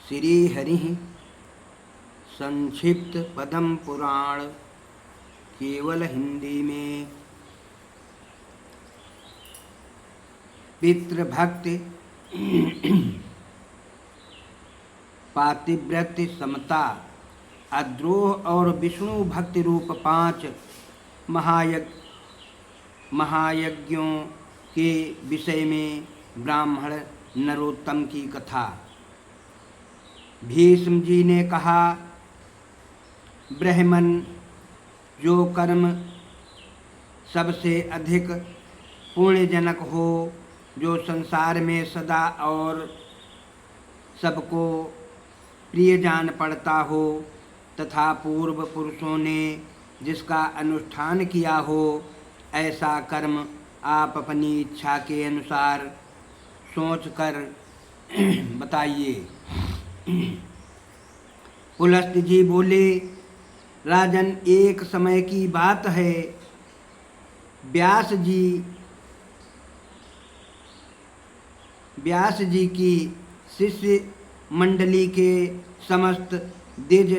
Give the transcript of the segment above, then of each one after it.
श्री हरि संक्षिप्त पद्म पुराण केवल हिंदी में। पितृभक्ति, पातिव्रत्य, समता, अद्रोह और विष्णु भक्ति रूप 5 महायज्ञों के विषय में ब्राह्मण नरोत्तम की कथा। भीष्म जी ने कहा, ब्राह्मण जो कर्म सबसे अधिक पुण्यजनक हो, जो संसार में सदा और सबको प्रिय जान पड़ता हो तथा पूर्व पुरुषों ने जिसका अनुष्ठान किया हो, ऐसा कर्म आप अपनी इच्छा के अनुसार सोचकर बताइए। पुलस्त जी बोले, राजन, एक समय की बात है। व्यास जी की शिष्य मंडली के समस्त द्विज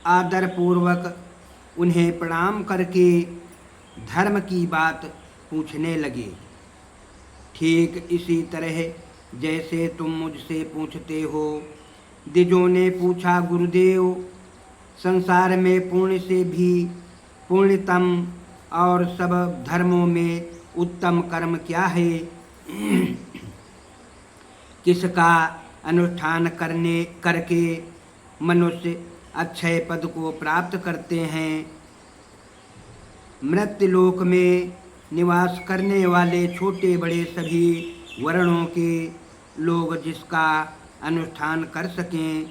आदर पूर्वक उन्हें प्रणाम करके धर्म की बात पूछने लगे। ठीक इसी तरह जैसे तुम मुझसे पूछते हो। द्विजों ने पूछा, गुरुदेव, संसार में पुण्य से भी पुण्यतम और सब धर्मों में उत्तम कर्म क्या है? किसका अनुष्ठान करके मनुष्य अक्षय पद को प्राप्त करते हैं? मृत्युलोक में निवास करने वाले छोटे बड़े सभी वर्णों के लोग जिसका अनुष्ठान कर सकें।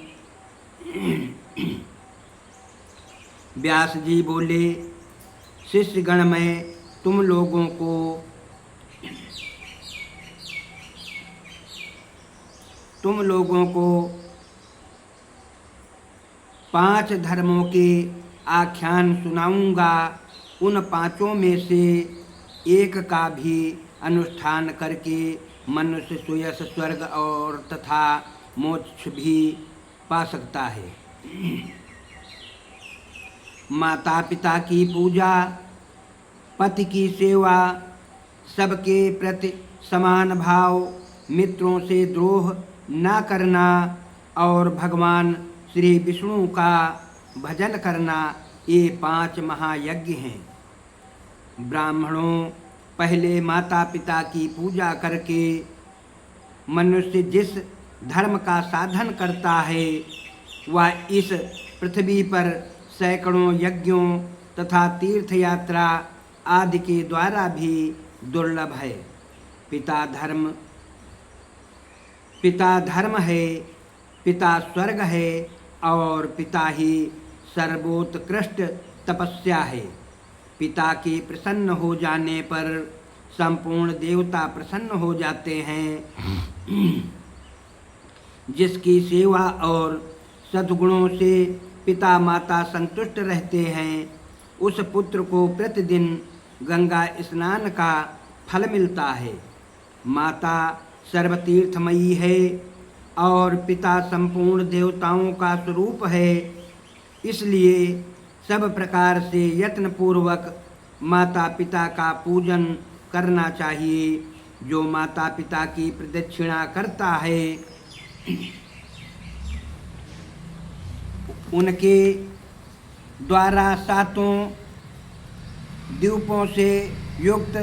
व्यास जी बोले, शिष्यगण, मैं तुम लोगों को 5 धर्मों के आख्यान सुनाऊंगा। उन 5 में से एक का भी अनुष्ठान करके मनुष्य सुयश, स्वर्ग और तथा मोक्ष भी पा सकता है। माता पिता की पूजा, पति की सेवा, सबके प्रति समान भाव, मित्रों से द्रोह न करना और भगवान श्री विष्णु का भजन करना, ये 5 महायज्ञ हैं। ब्राह्मणों, पहले माता पिता की पूजा करके मनुष्य जिस धर्म का साधन करता है, वह इस पृथ्वी पर सैकड़ों यज्ञों तथा तीर्थ यात्रा आदि के द्वारा भी दुर्लभ है। पिता धर्म है, पिता स्वर्ग है और पिता ही सर्वोत्कृष्ट तपस्या है। पिता के प्रसन्न हो जाने पर संपूर्ण देवता प्रसन्न हो जाते हैं। जिसकी सेवा और सद्गुणों से पिता माता संतुष्ट रहते हैं, उस पुत्र को प्रतिदिन गंगा स्नान का फल मिलता है। माता सर्वतीर्थमयी है और पिता संपूर्ण देवताओं का स्वरूप है। इसलिए सब प्रकार से यत्न पूर्वक माता पिता का पूजन करना चाहिए। जो माता पिता की प्रदक्षिणा करता है, उनके द्वारा 7 द्वीपों से युक्त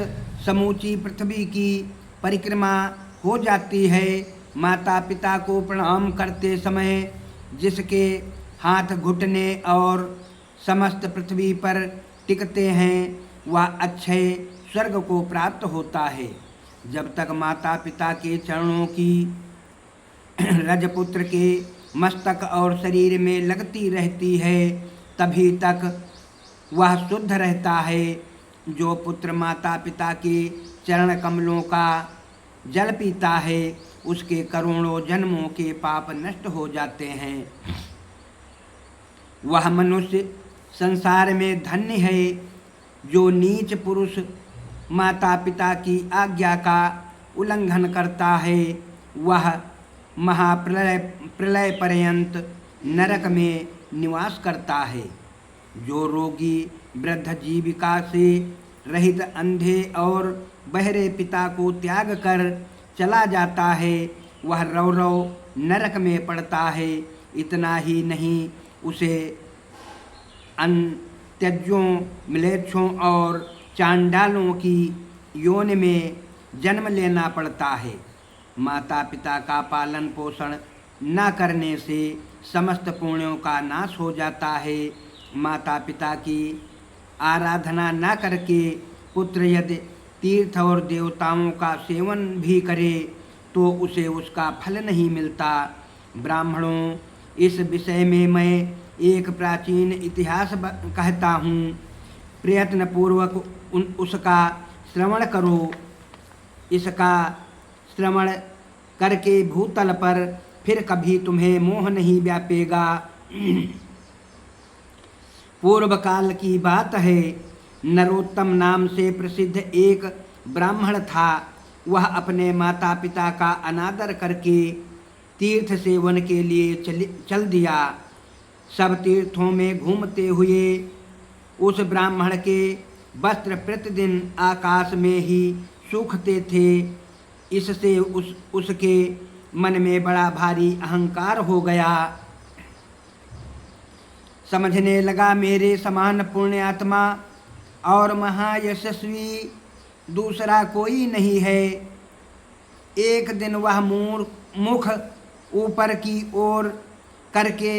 समूची पृथ्वी की परिक्रमा हो जाती है। माता पिता को प्रणाम करते समय जिसके हाथ घुटने और समस्त पृथ्वी पर टिकते हैं, वह अक्षय स्वर्ग को प्राप्त होता है। जब तक माता पिता के चरणों की रजपुत्र के मस्तक और शरीर में लगती रहती है, तभी तक वह शुद्ध रहता है। जो पुत्र माता पिता के चरण कमलों का जल पीता है, उसके करोड़ों जन्मों के पाप नष्ट हो जाते हैं। वह मनुष्य संसार में धन्य है। जो नीच पुरुष माता पिता की आज्ञा का उल्लंघन करता है, वह महाप्रलय प्रलय पर्यंत नरक में निवास करता है। जो रोगी वृद्ध जीविका से रहित अंधे और बहरे पिता को त्याग कर चला जाता है, वह रौरव नरक में पड़ता है। इतना ही नहीं, उसे अंत्यजों, म्लेच्छों और चांडालों की योनि में जन्म लेना पड़ता है। माता पिता का पालन पोषण न करने से समस्त पुण्यों का नाश हो जाता है। माता पिता की आराधना न करके पुत्र यदि तीर्थ और देवताओं का सेवन भी करे तो उसे उसका फल नहीं मिलता। ब्राह्मणों, इस विषय में मैं एक प्राचीन इतिहास कहता हूँ, प्रयत्नपूर्वक उसका श्रवण करो। इसका श्रवण करके भूतल पर फिर कभी तुम्हें मोह नहीं व्यापेगा। पूर्व काल की बात है। नरोत्तम नाम से प्रसिद्ध एक ब्राह्मण था। वह अपने माता पिता का अनादर करके तीर्थ सेवन के लिए चल दिया। सब तीर्थों में घूमते हुए उस ब्राह्मण के वस्त्र प्रतिदिन आकाश में ही सूखते थे। इससे उसके मन में बड़ा भारी अहंकार हो गया। समझने लगा, मेरे समान पुण्यात्मा और महायशस्वी दूसरा कोई नहीं है। एक दिन वह मुख ऊपर की ओर करके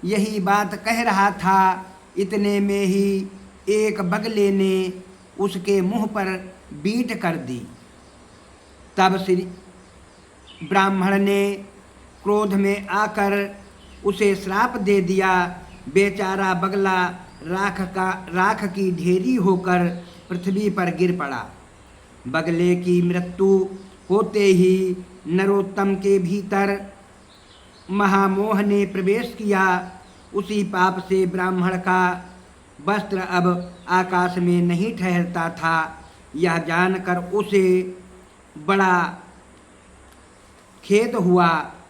यही बात कह रहा था। इतने में ही एक बगले ने उसके मुंह पर बीट कर दी। तब श्री ब्राह्मण ने क्रोध में आकर उसे श्राप दे दिया। बेचारा बगला राख की ढेरी होकर पृथ्वी पर गिर पड़ा। बगले की मृत्यु होते ही नरोत्तम के भीतर महामोह ने प्रवेश किया। उसी पाप से ब्राह्मण का वस्त्र अब आकाश में नहीं ठहरता था। यह जानकर उसे बड़ा खेद हुआ।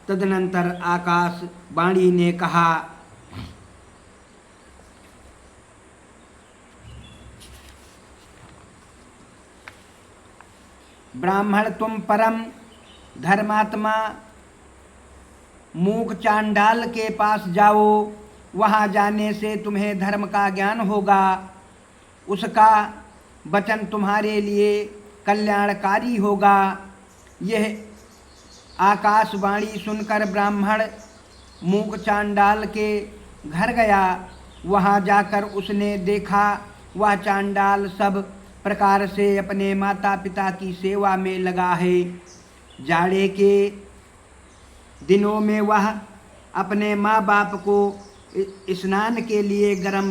तदनंतर आकाशवाणी ने कहा, ब्राह्मण, तुम परम धर्मात्मा मूक चांडाल के पास जाओ। वहाँ जाने से तुम्हें धर्म का ज्ञान होगा। उसका वचन तुम्हारे लिए कल्याणकारी होगा। यह आकाशवाणी सुनकर ब्राह्मण मूक चांडाल के घर गया। वहाँ जाकर उसने देखा वह चांडाल सब प्रकार से अपने माता पिता की सेवा में लगा है। जाड़े के दिनों में वह अपने माँ बाप को स्नान के लिए गर्म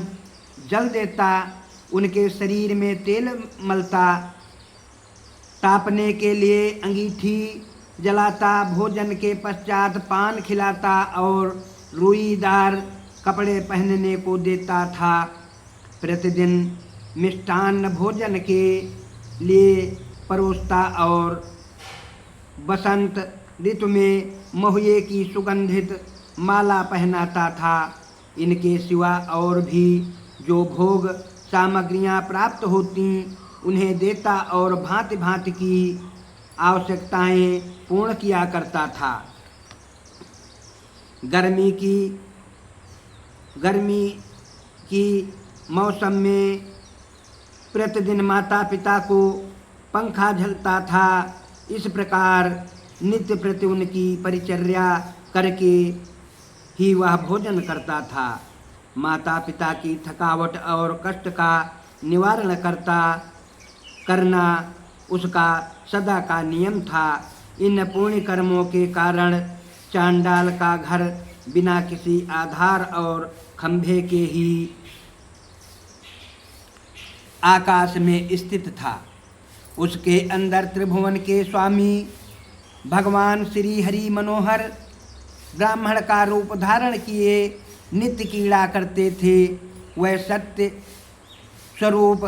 जल देता, उनके शरीर में तेल मलता, तापने के लिए अंगीठी जलाता, भोजन के पश्चात पान खिलाता और रुईदार कपड़े पहनने को देता था। प्रतिदिन मिष्टान्न भोजन के लिए परोसता और बसंत ऋतु में महुए की सुगंधित माला पहनाता था। इनके सिवा और भी जो भोग सामग्रियां प्राप्त होती उन्हें देता और भांति भांति की आवश्यकताएं पूर्ण किया करता था। गर्मी की मौसम में प्रतिदिन माता पिता को पंखा झलता था। इस प्रकार नित्य प्रति उनकी परिचर्या करके ही वह भोजन करता था। माता पिता की थकावट और कष्ट का निवारण करना उसका सदा का नियम था। इन पुण्य कर्मों के कारण चांडाल का घर बिना किसी आधार और खंभे के ही आकाश में स्थित था। उसके अंदर त्रिभुवन के स्वामी भगवान श्री हरि मनोहर ब्राह्मण का रूप धारण किए नित्य क्रीड़ा करते थे। वह सत्य स्वरूप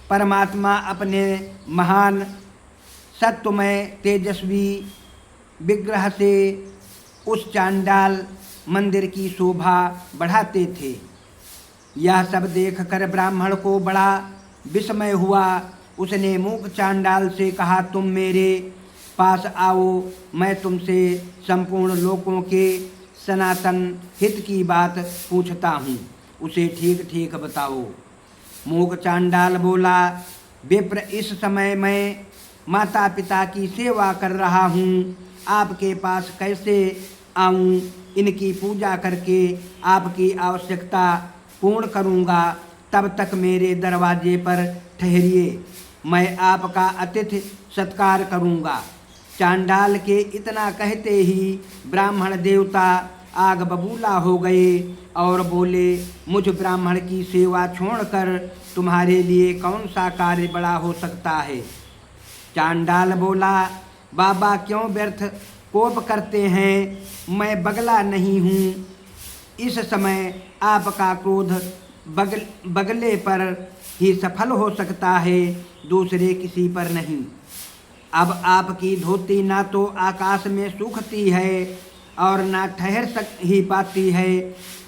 परमात्मा अपने महान सत्वमय तेजस्वी विग्रह से उस चांडाल मंदिर की शोभा बढ़ाते थे। यह सब देखकर ब्राह्मण को बड़ा विस्मय हुआ। उसने मूक चांडाल से कहा, तुम मेरे पास आओ, मैं तुमसे संपूर्ण लोकों के सनातन हित की बात पूछता हूँ, उसे ठीक ठीक बताओ। मूक चांडाल बोला, विप्र, इस समय मैं माता पिता की सेवा कर रहा हूँ, आपके पास कैसे आऊँ? इनकी पूजा करके आपकी आवश्यकता पूर्ण करूँगा, तब तक मेरे दरवाजे पर ठहरिए, मैं आपका अतिथि सत्कार करूँगा। चांडाल के इतना कहते ही ब्राह्मण देवता आग बबूला हो गए और बोले, मुझ ब्राह्मण की सेवा छोड़कर तुम्हारे लिए कौन सा कार्य बड़ा हो सकता है? चांडाल बोला, बाबा क्यों व्यर्थ कोप करते हैं, मैं बगला नहीं हूँ। इस समय आपका क्रोध बगले पर ही सफल हो सकता है, दूसरे किसी पर नहीं। अब आपकी धोती ना तो आकाश में सूखती है और ना ठहर ही पाती है,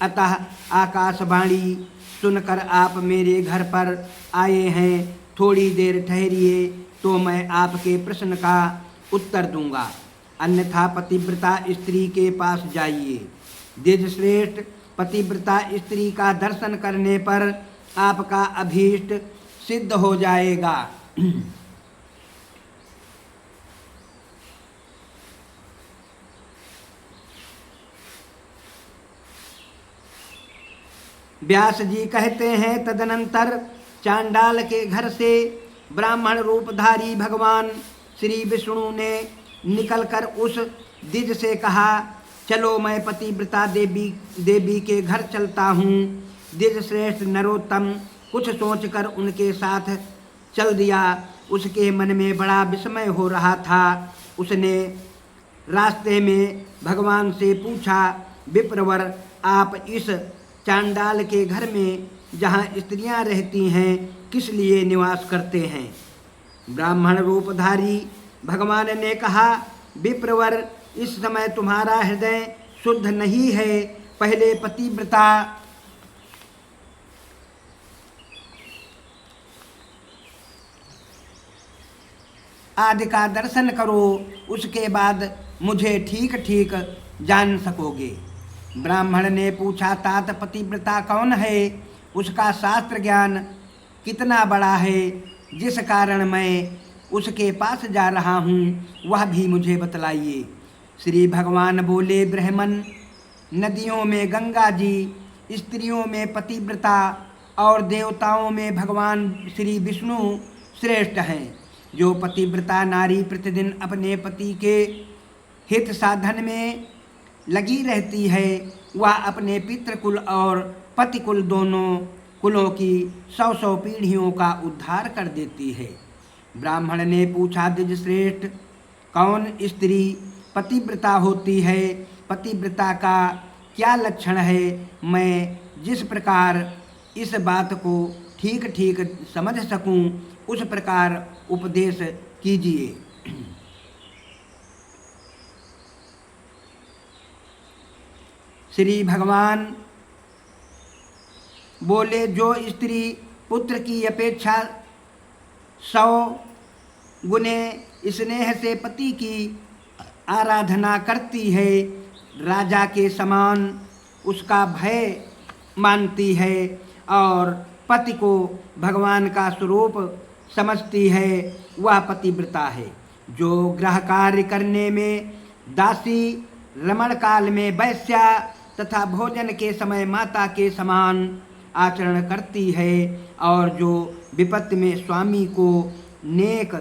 अतः आकाशवाणी सुनकर आप मेरे घर पर आए हैं, थोड़ी देर ठहरिए तो मैं आपके प्रश्न का उत्तर दूंगा, अन्यथा पतिव्रता स्त्री के पास जाइए। द्विजश्रेष्ठ, पतिव्रता स्त्री का दर्शन करने पर आपका अभीष्ट सिद्ध हो जाएगा। व्यास जी कहते हैं, तदनंतर चांडाल के घर से ब्राह्मण रूपधारी भगवान श्री विष्णु ने निकलकर उस द्विज से कहा, चलो मैं पतिव्रता देवी के घर चलता हूँ। द्विज श्रेष्ठ नरोत्तम कुछ सोचकर उनके साथ चल दिया। उसके मन में बड़ा विस्मय हो रहा था। उसने रास्ते में भगवान से पूछा, विप्रवर, आप इस चांडाल के घर में जहाँ स्त्रियाँ रहती हैं किस लिए निवास करते हैं? ब्राह्मण रूपधारी भगवान ने कहा, विप्रवर, इस समय तुम्हारा हृदय शुद्ध नहीं है, पहले पतिव्रता आदि का दर्शन करो, उसके बाद मुझे ठीक ठीक जान सकोगे। ब्राह्मण ने पूछा, तात पतिव्रता कौन है? उसका शास्त्र ज्ञान कितना बड़ा है, जिस कारण मैं उसके पास जा रहा हूँ, वह भी मुझे बतलाइए। श्री भगवान बोले, ब्राह्मण, नदियों में गंगा जी, स्त्रियों में पतिव्रता और देवताओं में भगवान श्री विष्णु श्रेष्ठ हैं। जो पतिव्रता नारी प्रतिदिन अपने पति के हित साधन में लगी रहती है, वह अपने पितृकुल और पतिकुल दोनों कुलों की 100 पीढ़ियों का उद्धार कर देती है। ब्राह्मण ने पूछा, द्विजश्रेष्ठ, कौन स्त्री पतिव्रता होती है? पतिव्रता का क्या लक्षण है? मैं जिस प्रकार इस बात को ठीक ठीक समझ सकूं, उस प्रकार उपदेश कीजिए। श्री भगवान बोले, जो स्त्री पुत्र की अपेक्षा 100 गुने स्नेह से पति की आराधना करती है, राजा के समान उसका भय मानती है और पति को भगवान का स्वरूप समझती है, वह पतिव्रता है। जो गृह कार्य करने में दासी, रमण काल में वैश्या तथा भोजन के समय माता के समान आचरण करती है और जो विपत्ति में स्वामी को नेक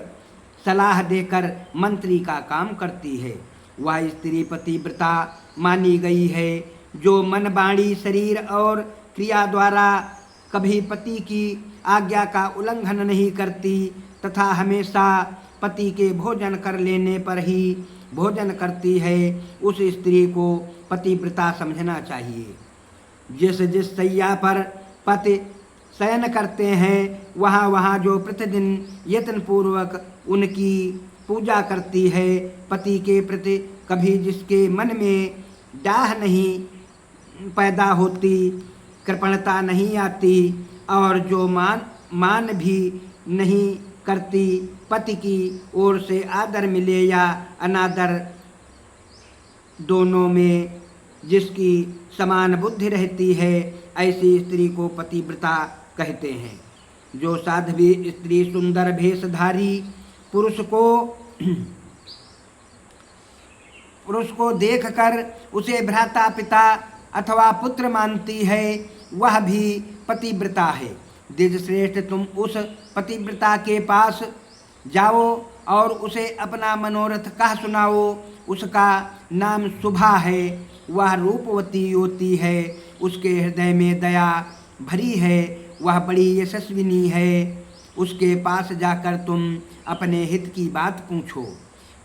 सलाह देकर मंत्री का काम करती है, वह स्त्री पतिव्रता मानी गई है। जो मन, वाणी, शरीर और क्रिया द्वारा कभी पति की आज्ञा का उल्लंघन नहीं करती तथा हमेशा पति के भोजन कर लेने पर ही भोजन करती है, उस स्त्री को पतिव्रता समझना चाहिए। जिस जिस शैया पर पति शयन करते हैं, वहाँ वहाँ जो प्रतिदिन यत्नपूर्वक उनकी पूजा करती है, पति के प्रति कभी जिसके मन में डाह नहीं पैदा होती, कृपणता नहीं आती और जो मान भी नहीं करती, पति की ओर से आदर मिले या अनादर दोनों में जिसकी समान बुद्धि रहती है, ऐसी स्त्री को पतिव्रता कहते हैं। जो साध्वी स्त्री सुंदर भेषधारी पुरुष को देखकर उसे भ्राता, पिता अथवा पुत्र मानती है, वह भी पतिव्रता है। द्विजश्रेष्ठ, तुम उस पतिव्रता के पास जाओ और उसे अपना मनोरथ कह सुनाओ। उसका नाम शुभा है, वह रूपवती होती है, उसके हृदय में दया भरी है, वह बड़ी यशस्विनी है। उसके पास जाकर तुम अपने हित की बात पूछो।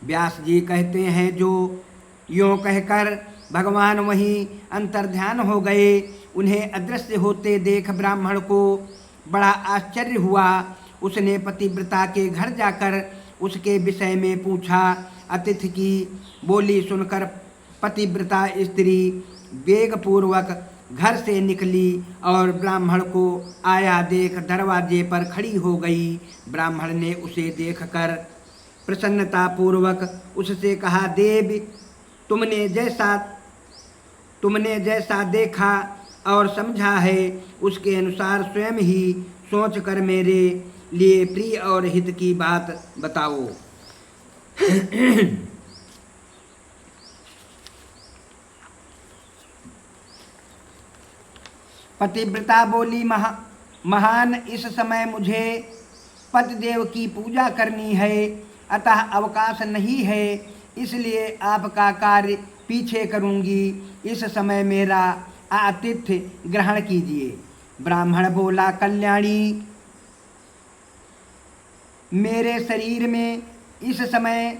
व्यास जी कहते हैं, जो यों कहकर भगवान वहीं अंतर्ध्यान हो गए। उन्हें अदृश्य होते देख ब्राह्मण को बड़ा आश्चर्य हुआ। उसने पतिव्रता के घर जाकर उसके विषय में पूछा। अतिथि की बोली सुनकर पतिव्रता स्त्री वेगपूर्वक घर से निकली और ब्राह्मण को आया देख दरवाजे पर खड़ी हो गई। ब्राह्मण ने उसे देखकर प्रसन्नतापूर्वक उससे कहा, देव, तुमने जैसा देखा और समझा है, उसके अनुसार स्वयं ही सोचकर मेरे लिए प्रिय और हित की बात बताओ। पतिव्रता बोली, महान, इस समय मुझे पतिदेव की पूजा करनी है, अतः अवकाश नहीं है, इसलिए आपका कार्य पीछे करूंगी। इस समय मेरा आतिथ्य ग्रहण कीजिए। ब्राह्मण बोला, कल्याणी, मेरे शरीर में इस समय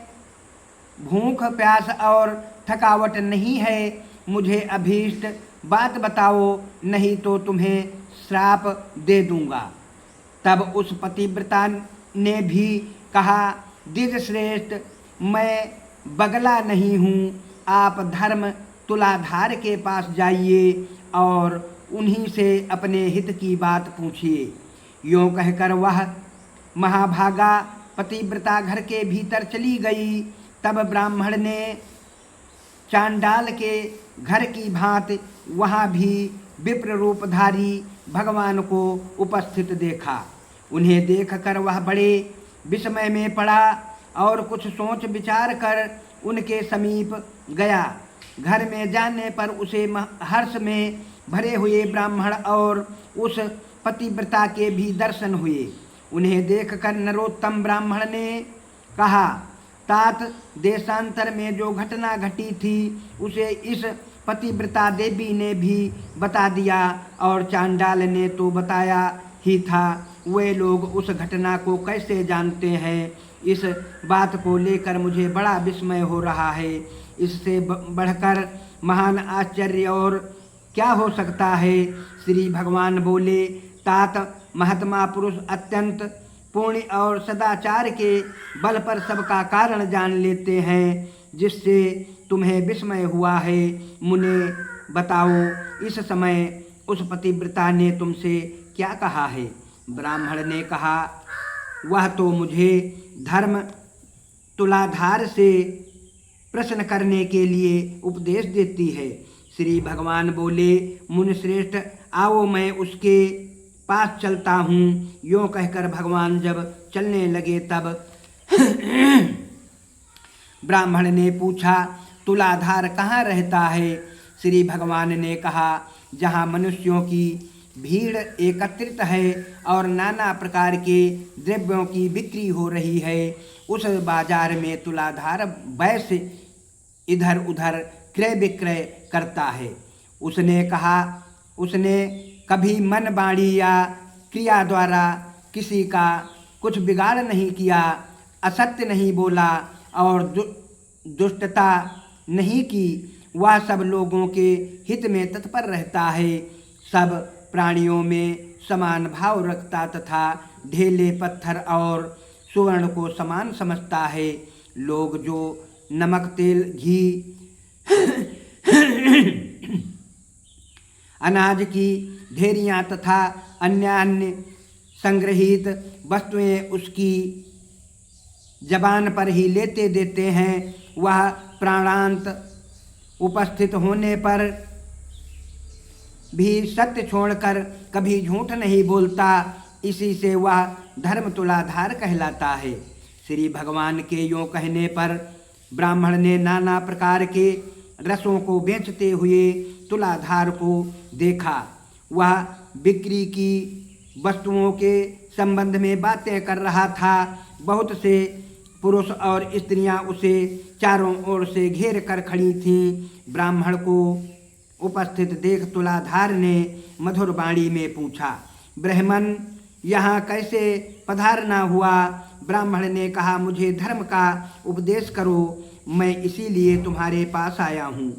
भूख, प्यास और थकावट नहीं है। मुझे अभीष्ट बात बताओ, नहीं तो तुम्हें श्राप दे दूंगा। तब उस पतिव्रता ने भी कहा, द्विजश्रेष्ठ, मैं बगला नहीं हूँ, आप धर्म तुलाधार के पास जाइए और उन्हीं से अपने हित की बात पूछिए। यों कहकर वह महाभागा पतिव्रता घर के भीतर चली गई। तब ब्राह्मण ने चांडाल के घर की भांति वहाँ भी विप्र रूपधारी भगवान को उपस्थित देखा। उन्हें देखकर वह बड़े विस्मय में पड़ा और कुछ सोच विचार कर उनके समीप गया। घर में जाने पर उसे हर्ष में भरे हुए ब्राह्मण और उस पतिव्रता के भी दर्शन हुए। उन्हें देखकर नरोत्तम ब्राह्मण ने कहा, तात, देशांतर में जो घटना घटी थी उसे इस पतिव्रता देवी ने भी बता दिया और चांडाल ने तो बताया ही था। वे लोग उस घटना को कैसे जानते हैं, इस बात को लेकर मुझे बड़ा विस्मय हो रहा है। इससे बढ़कर महान आश्चर्य और क्या हो सकता है। श्री भगवान बोले, तात, महात्मा पुरुष अत्यंत पुण्य और सदाचार के बल पर सबका कारण जान लेते हैं, जिससे तुम्हें विस्मय हुआ है। मुने बताओ, इस समय उस पतिव्रता ने तुमसे क्या कहा है? ब्राह्मण ने कहा, वह तो मुझे धर्म तुलाधार से प्रश्न करने के लिए उपदेश देती है। श्री भगवान बोले, मुनिश्रेष्ठ, आओ मैं उसके पास चलता हूँ। यों कहकर भगवान जब चलने लगे तब ब्राह्मण ने पूछा, तुलाधार कहाँ रहता है? श्री भगवान ने कहा, जहाँ मनुष्यों की भीड़ एकत्रित है और नाना प्रकार के द्रव्यों की बिक्री हो रही है, उस बाजार में तुलाधार वैश्य इधर उधर क्रय विक्रय करता है। उसने कहा, उसने कभी मन, वाणी या क्रिया द्वारा किसी का कुछ बिगाड़ नहीं किया, असत्य नहीं बोला और दुष्टता नहीं की। वह सब लोगों के हित में तत्पर रहता है, सब प्राणियों में समान भाव रखता तथा ढेले, पत्थर और सुवर्ण को समान समझता है। लोग जो नमक, तेल, घी अनाज की ढेरियाँ तथा अन्य संग्रहित वस्तुएं उसकी जबान पर ही लेते देते हैं। वह प्राणांत उपस्थित होने पर भी सत्य छोड़कर कभी झूठ नहीं बोलता। इसी से वह धर्म तुलाधार कहलाता है। श्री भगवान के यों कहने पर ब्राह्मण ने नाना प्रकार के रसों को बेचते हुए तुलाधार को देखा। वह बिक्री की वस्तुओं के संबंध में बातें कर रहा था। बहुत से पुरुष और स्त्रियां उसे चारों ओर से घेर कर खड़ी थीं। ब्राह्मण को उपस्थित देख तुलाधार ने मधुर वाणी में पूछा, ब्राह्मण यहाँ कैसे पधारना हुआ? ब्राह्मण ने कहा, मुझे धर्म का उपदेश करो, मैं इसीलिए तुम्हारे पास आया हूँ।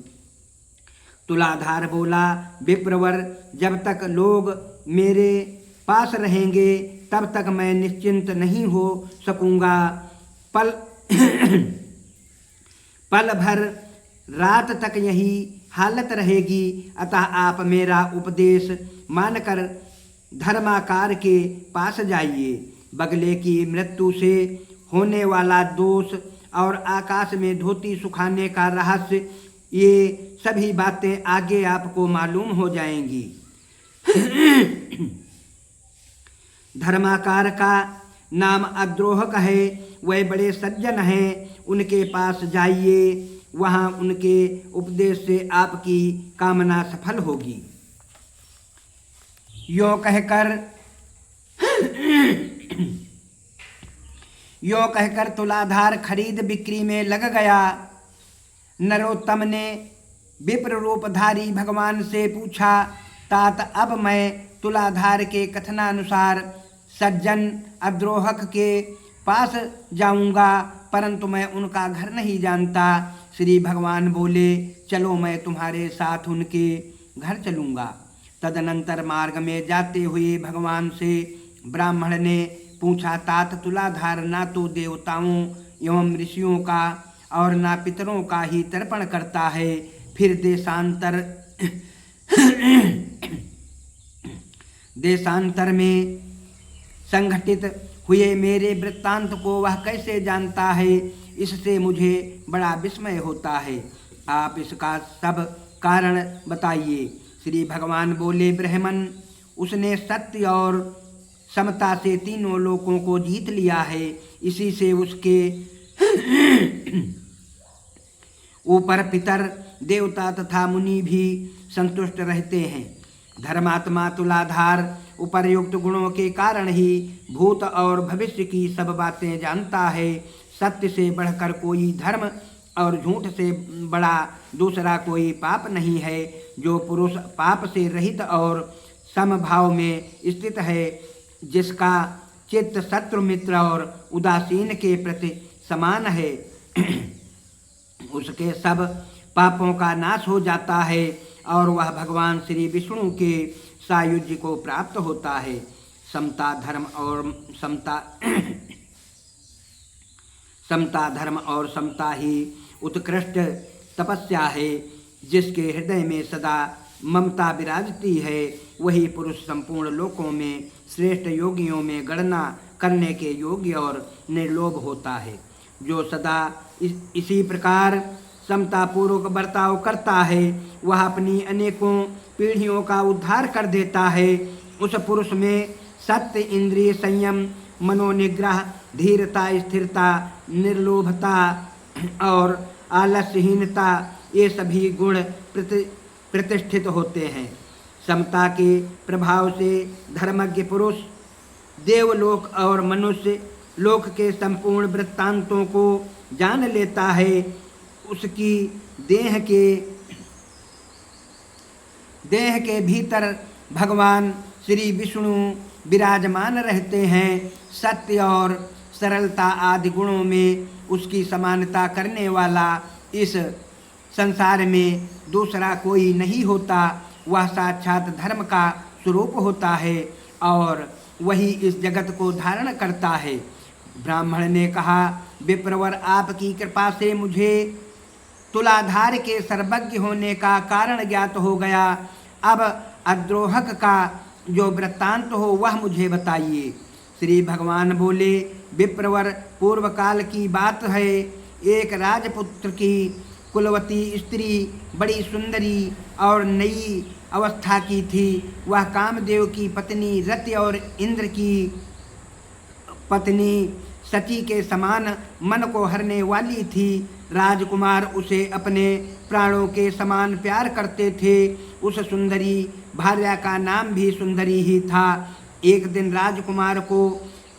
तुलाधार बोला, विप्रवर, जब तक लोग मेरे पास रहेंगे तब तक मैं निश्चिंत नहीं हो सकूँगा। पल भर रात तक यही हालत रहेगी। अतः आप मेरा उपदेश मानकर धर्माकार के पास जाइए। बगले की मृत्यु से होने वाला दोष और आकाश में धोती सुखाने का रहस्य, ये सभी बातें आगे आपको मालूम हो जाएंगी। धर्माकार का नाम अद्रोहक है। वह बड़े सज्जन हैं, उनके पास जाइए, वहाँ उनके उपदेश से आपकी कामना सफल होगी। यो कहकर तुलाधार खरीद बिक्री में लग गया। नरोत्तम ने विप्र रूपधारी भगवान से पूछा, तात अब मैं तुलाधार के कथनानुसार सज्जन अद्रोहक के पास जाऊंगा, परंतु मैं उनका घर नहीं जानता। श्री भगवान बोले, चलो मैं तुम्हारे साथ उनके घर चलूँगा। तदनंतर मार्ग में जाते हुए भगवान से ब्राह्मण ने पूछा, तात तुलाधार ना तो देवताओं एवं ऋषियों का और ना पितरों का ही तर्पण करता है, फिर देशांतर में संघटित हुए मेरे वृत्तांत को वह कैसे जानता है? इससे मुझे बड़ा विस्मय होता है। आप इसका सब कारण बताइए। श्री भगवान बोले, ब्राह्मण, उसने सत्य और समता से तीनों लोकों को जीत लिया है। इसी से उसके ऊपर पितर, देवता तथा मुनि भी संतुष्ट रहते हैं। धर्मात्मा तुलाधार उपर्युक्त गुणों के कारण ही भूत और भविष्य की सब बातें जानता है। सत्य से बढ़कर कोई धर्म और झूठ से बड़ा दूसरा कोई पाप नहीं है। जो पुरुष पाप से रहित और समभाव में स्थित है, जिसका चित्त शत्रु मित्र और उदासीन के प्रति समान है, उसके सब पापों का नाश हो जाता है और वह भगवान श्री विष्णु के सायुज्य को प्राप्त होता है। समता धर्म और समता ही उत्कृष्ट तपस्या है। जिसके हृदय में सदा ममता विराजती है, वही पुरुष संपूर्ण लोकों में श्रेष्ठ योगियों में गणना करने के योग्य और निर्लोभ होता है। जो सदा इसी प्रकार समतापूर्वक बर्ताव करता है, वह अपनी अनेकों पीढ़ियों का उद्धार कर देता है। उस पुरुष में सत्य, इंद्रिय संयम, मनोनिग्रह, धीरता, स्थिरता, निर्लोभता और आलस्यहीनता, ये सभी गुण प्रतिष्ठित होते हैं। समता के प्रभाव से धर्मज्ञ पुरुष देवलोक और मनुष्य लोक के संपूर्ण वृत्तांतों को जान लेता है। उसकी देह के भीतर भगवान श्री विष्णु विराजमान रहते हैं। सत्य और सरलता आदि गुणों में उसकी समानता करने वाला इस संसार में दूसरा कोई नहीं होता। वह साक्षात धर्म का स्वरूप होता है और वही इस जगत को धारण करता है। ब्राह्मण ने कहा, विप्रवर, आपकी कृपा से मुझे तुलाधार के सर्वज्ञ होने का कारण ज्ञात हो गया। अब अद्रोहक का जो वृत्तांत हो वह मुझे बताइए। श्री भगवान बोले, विप्रवर, पूर्व काल की बात है, एक राजपुत्र की कुलवती स्त्री बड़ी सुंदरी और नई अवस्था की थी। वह कामदेव की पत्नी रति और इंद्र की पत्नी सती के समान मन को हरने वाली थी। राजकुमार उसे अपने प्राणों के समान प्यार करते थे। उस सुंदरी भार्या का नाम भी सुंदरी ही था। एक दिन राजकुमार को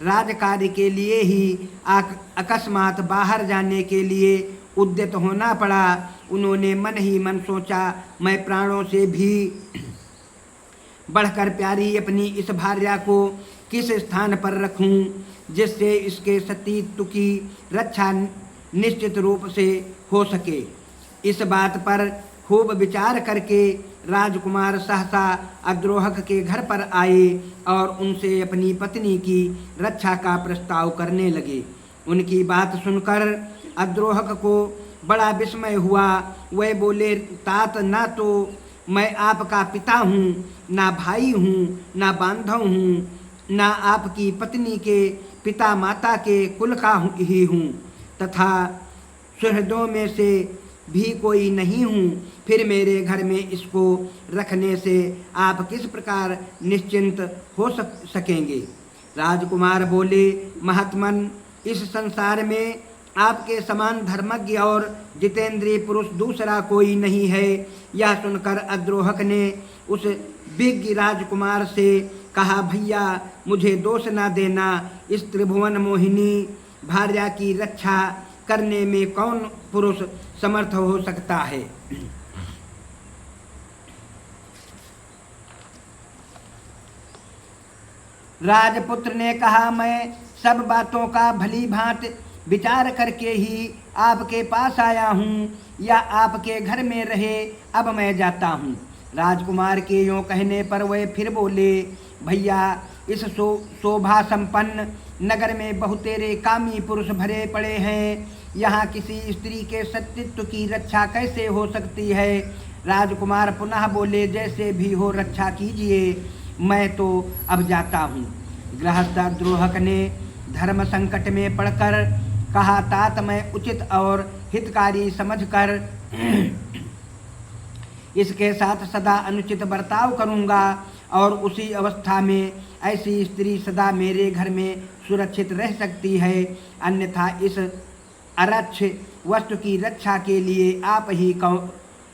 राजकार्य के लिए ही अकस्मात बाहर जाने के लिए उद्यत होना पड़ा। उन्होंने मन ही मन सोचा, मैं प्राणों से भी बढ़कर प्यारी अपनी इस भार्या को किस स्थान पर रखूं जिससे इसके सतीत्व की रक्षा निश्चित रूप से हो सके। इस बात पर खूब विचार करके राजकुमार सहसा अद्रोहक के घर पर आए और उनसे अपनी पत्नी की रक्षा का प्रस्ताव करने लगे। उनकी बात सुनकर अद्रोहक को बड़ा विस्मय हुआ। वह बोले, तात, ना तो मैं आपका पिता हूँ, ना भाई हूँ, ना बांधव हूँ, ना आपकी पत्नी के पिता माता के कुल का ही हूँ, तथा सुहृदों में से भी कोई नहीं हूँ। फिर मेरे घर में इसको रखने से आप किस प्रकार निश्चिंत हो सकेंगे। राजकुमार बोले, महात्मन, इस संसार में आपके समान धर्मज्ञ और जितेंद्रिय पुरुष दूसरा कोई नहीं है। यह सुनकर अद्रोहक ने उस विज्ञ राजकुमार से कहा, भैया, मुझे दोष न देना। इस त्रिभुवन मोहिनी भार्या की रक्षा करने में कौन पुरुष समर्थ हो सकता है। राजपुत्र ने कहा, मैं सब बातों का भली भांति विचार करके ही आपके पास आया हूँ, या आपके घर में रहे अब मैं जाता हूँ। राजकुमार के यों कहने पर वह फिर बोले, भैया, इस शोभा संपन्न नगर में बहुतेरे कामी पुरुष भरे पड़े हैं। यहाँ किसी स्त्री के सतीत्व की रक्षा कैसे हो सकती है। राजकुमार पुनः बोले, जैसे भी हो रक्षा कीजिए, मैं तो अब जाता हूँ। गृहस्थ अद्रोहक ने धर्म संकट में पड़कर कहा, तात, मैं उचित और हितकारी समझकर इसके साथ सदा अनुचित बर्ताव करूँगा और उसी अवस्था में ऐसी स्त्री सदा मेरे घर में सुरक्षित रह सकती है। अन्यथा इस अरक्ष वस्तु की रक्षा के लिए आप ही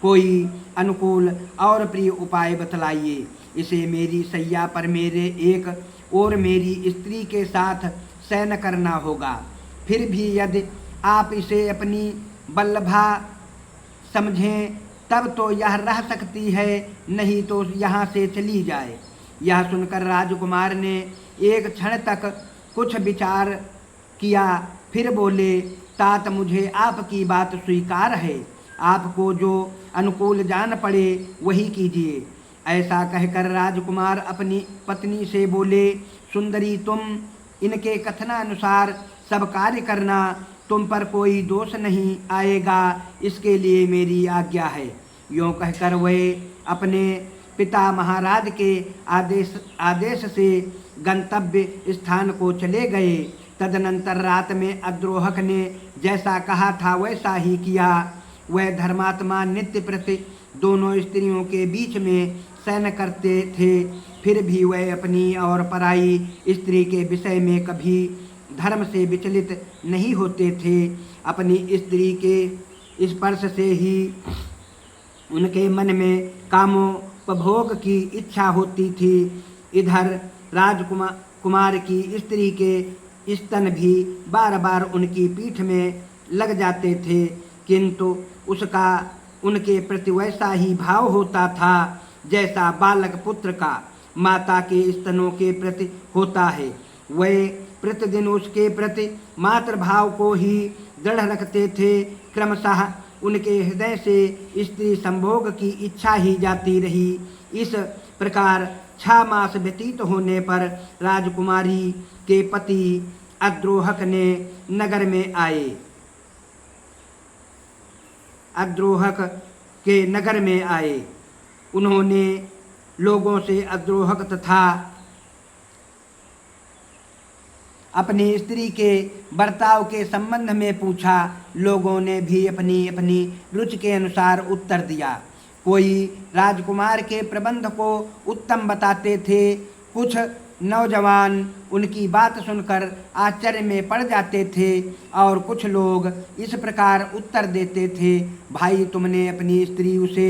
कोई अनुकूल और प्रिय उपाय बतलाइए। इसे मेरी सैया पर मेरे एक और मेरी स्त्री के साथ शयन करना होगा। फिर भी यदि आप इसे अपनी बल्लभा समझें तब तो यह रह सकती है, नहीं तो यहाँ से चली जाए। यह सुनकर राजकुमार ने एक क्षण तक कुछ विचार किया, फिर बोले, तात, मुझे आपकी बात स्वीकार है। आपको जो अनुकूल जान पड़े वही कीजिए। ऐसा कहकर राजकुमार अपनी पत्नी से बोले, सुंदरी, तुम इनके कथनानुसार सब कार्य करना, तुम पर कोई दोष नहीं आएगा, इसके लिए मेरी आज्ञा है। यों कहकर वे अपने पिता महाराज के आदेश से गंतव्य स्थान को चले गए। तदनंतर रात में अद्रोहक ने जैसा कहा था वैसा ही किया। वह धर्मात्मा नित्य प्रति दोनों स्त्रियों के बीच में शयन करते थे। फिर भी वह अपनी और पराई स्त्री के विषय में कभी धर्म से विचलित नहीं होते थे। अपनी स्त्री के स्पर्श से ही उनके मन में कामोपभोग की इच्छा होती थी। इधर राजकुमार की स्त्री के स्तन भी बार बार उनकी पीठ में लग जाते थे, किंतु उसका उनके प्रति वैसा ही भाव होता था जैसा बालक पुत्र का माता के स्तनों के प्रति होता है। वे प्रतिदिन उसके प्रति मातृभाव को ही दृढ़ रखते थे। क्रमशः उनके हृदय से स्त्री संभोग की इच्छा ही जाती रही। इस प्रकार 6 मास व्यतीत होने पर राजकुमारी के पति अद्रोहक ने नगर में आए। अद्रोहक के नगर में आए। उन्होंने लोगों से अद्रोहक तथा अपनी स्त्री के बर्ताव के संबंध में पूछा। लोगों ने भी अपनी अपनी रुचि के अनुसार उत्तर दिया। कोई राजकुमार के प्रबंध को उत्तम बताते थे, कुछ नौजवान उनकी बात सुनकर आश्चर्य में पड़ जाते थे और कुछ लोग इस प्रकार उत्तर देते थे, भाई तुमने अपनी स्त्री उसे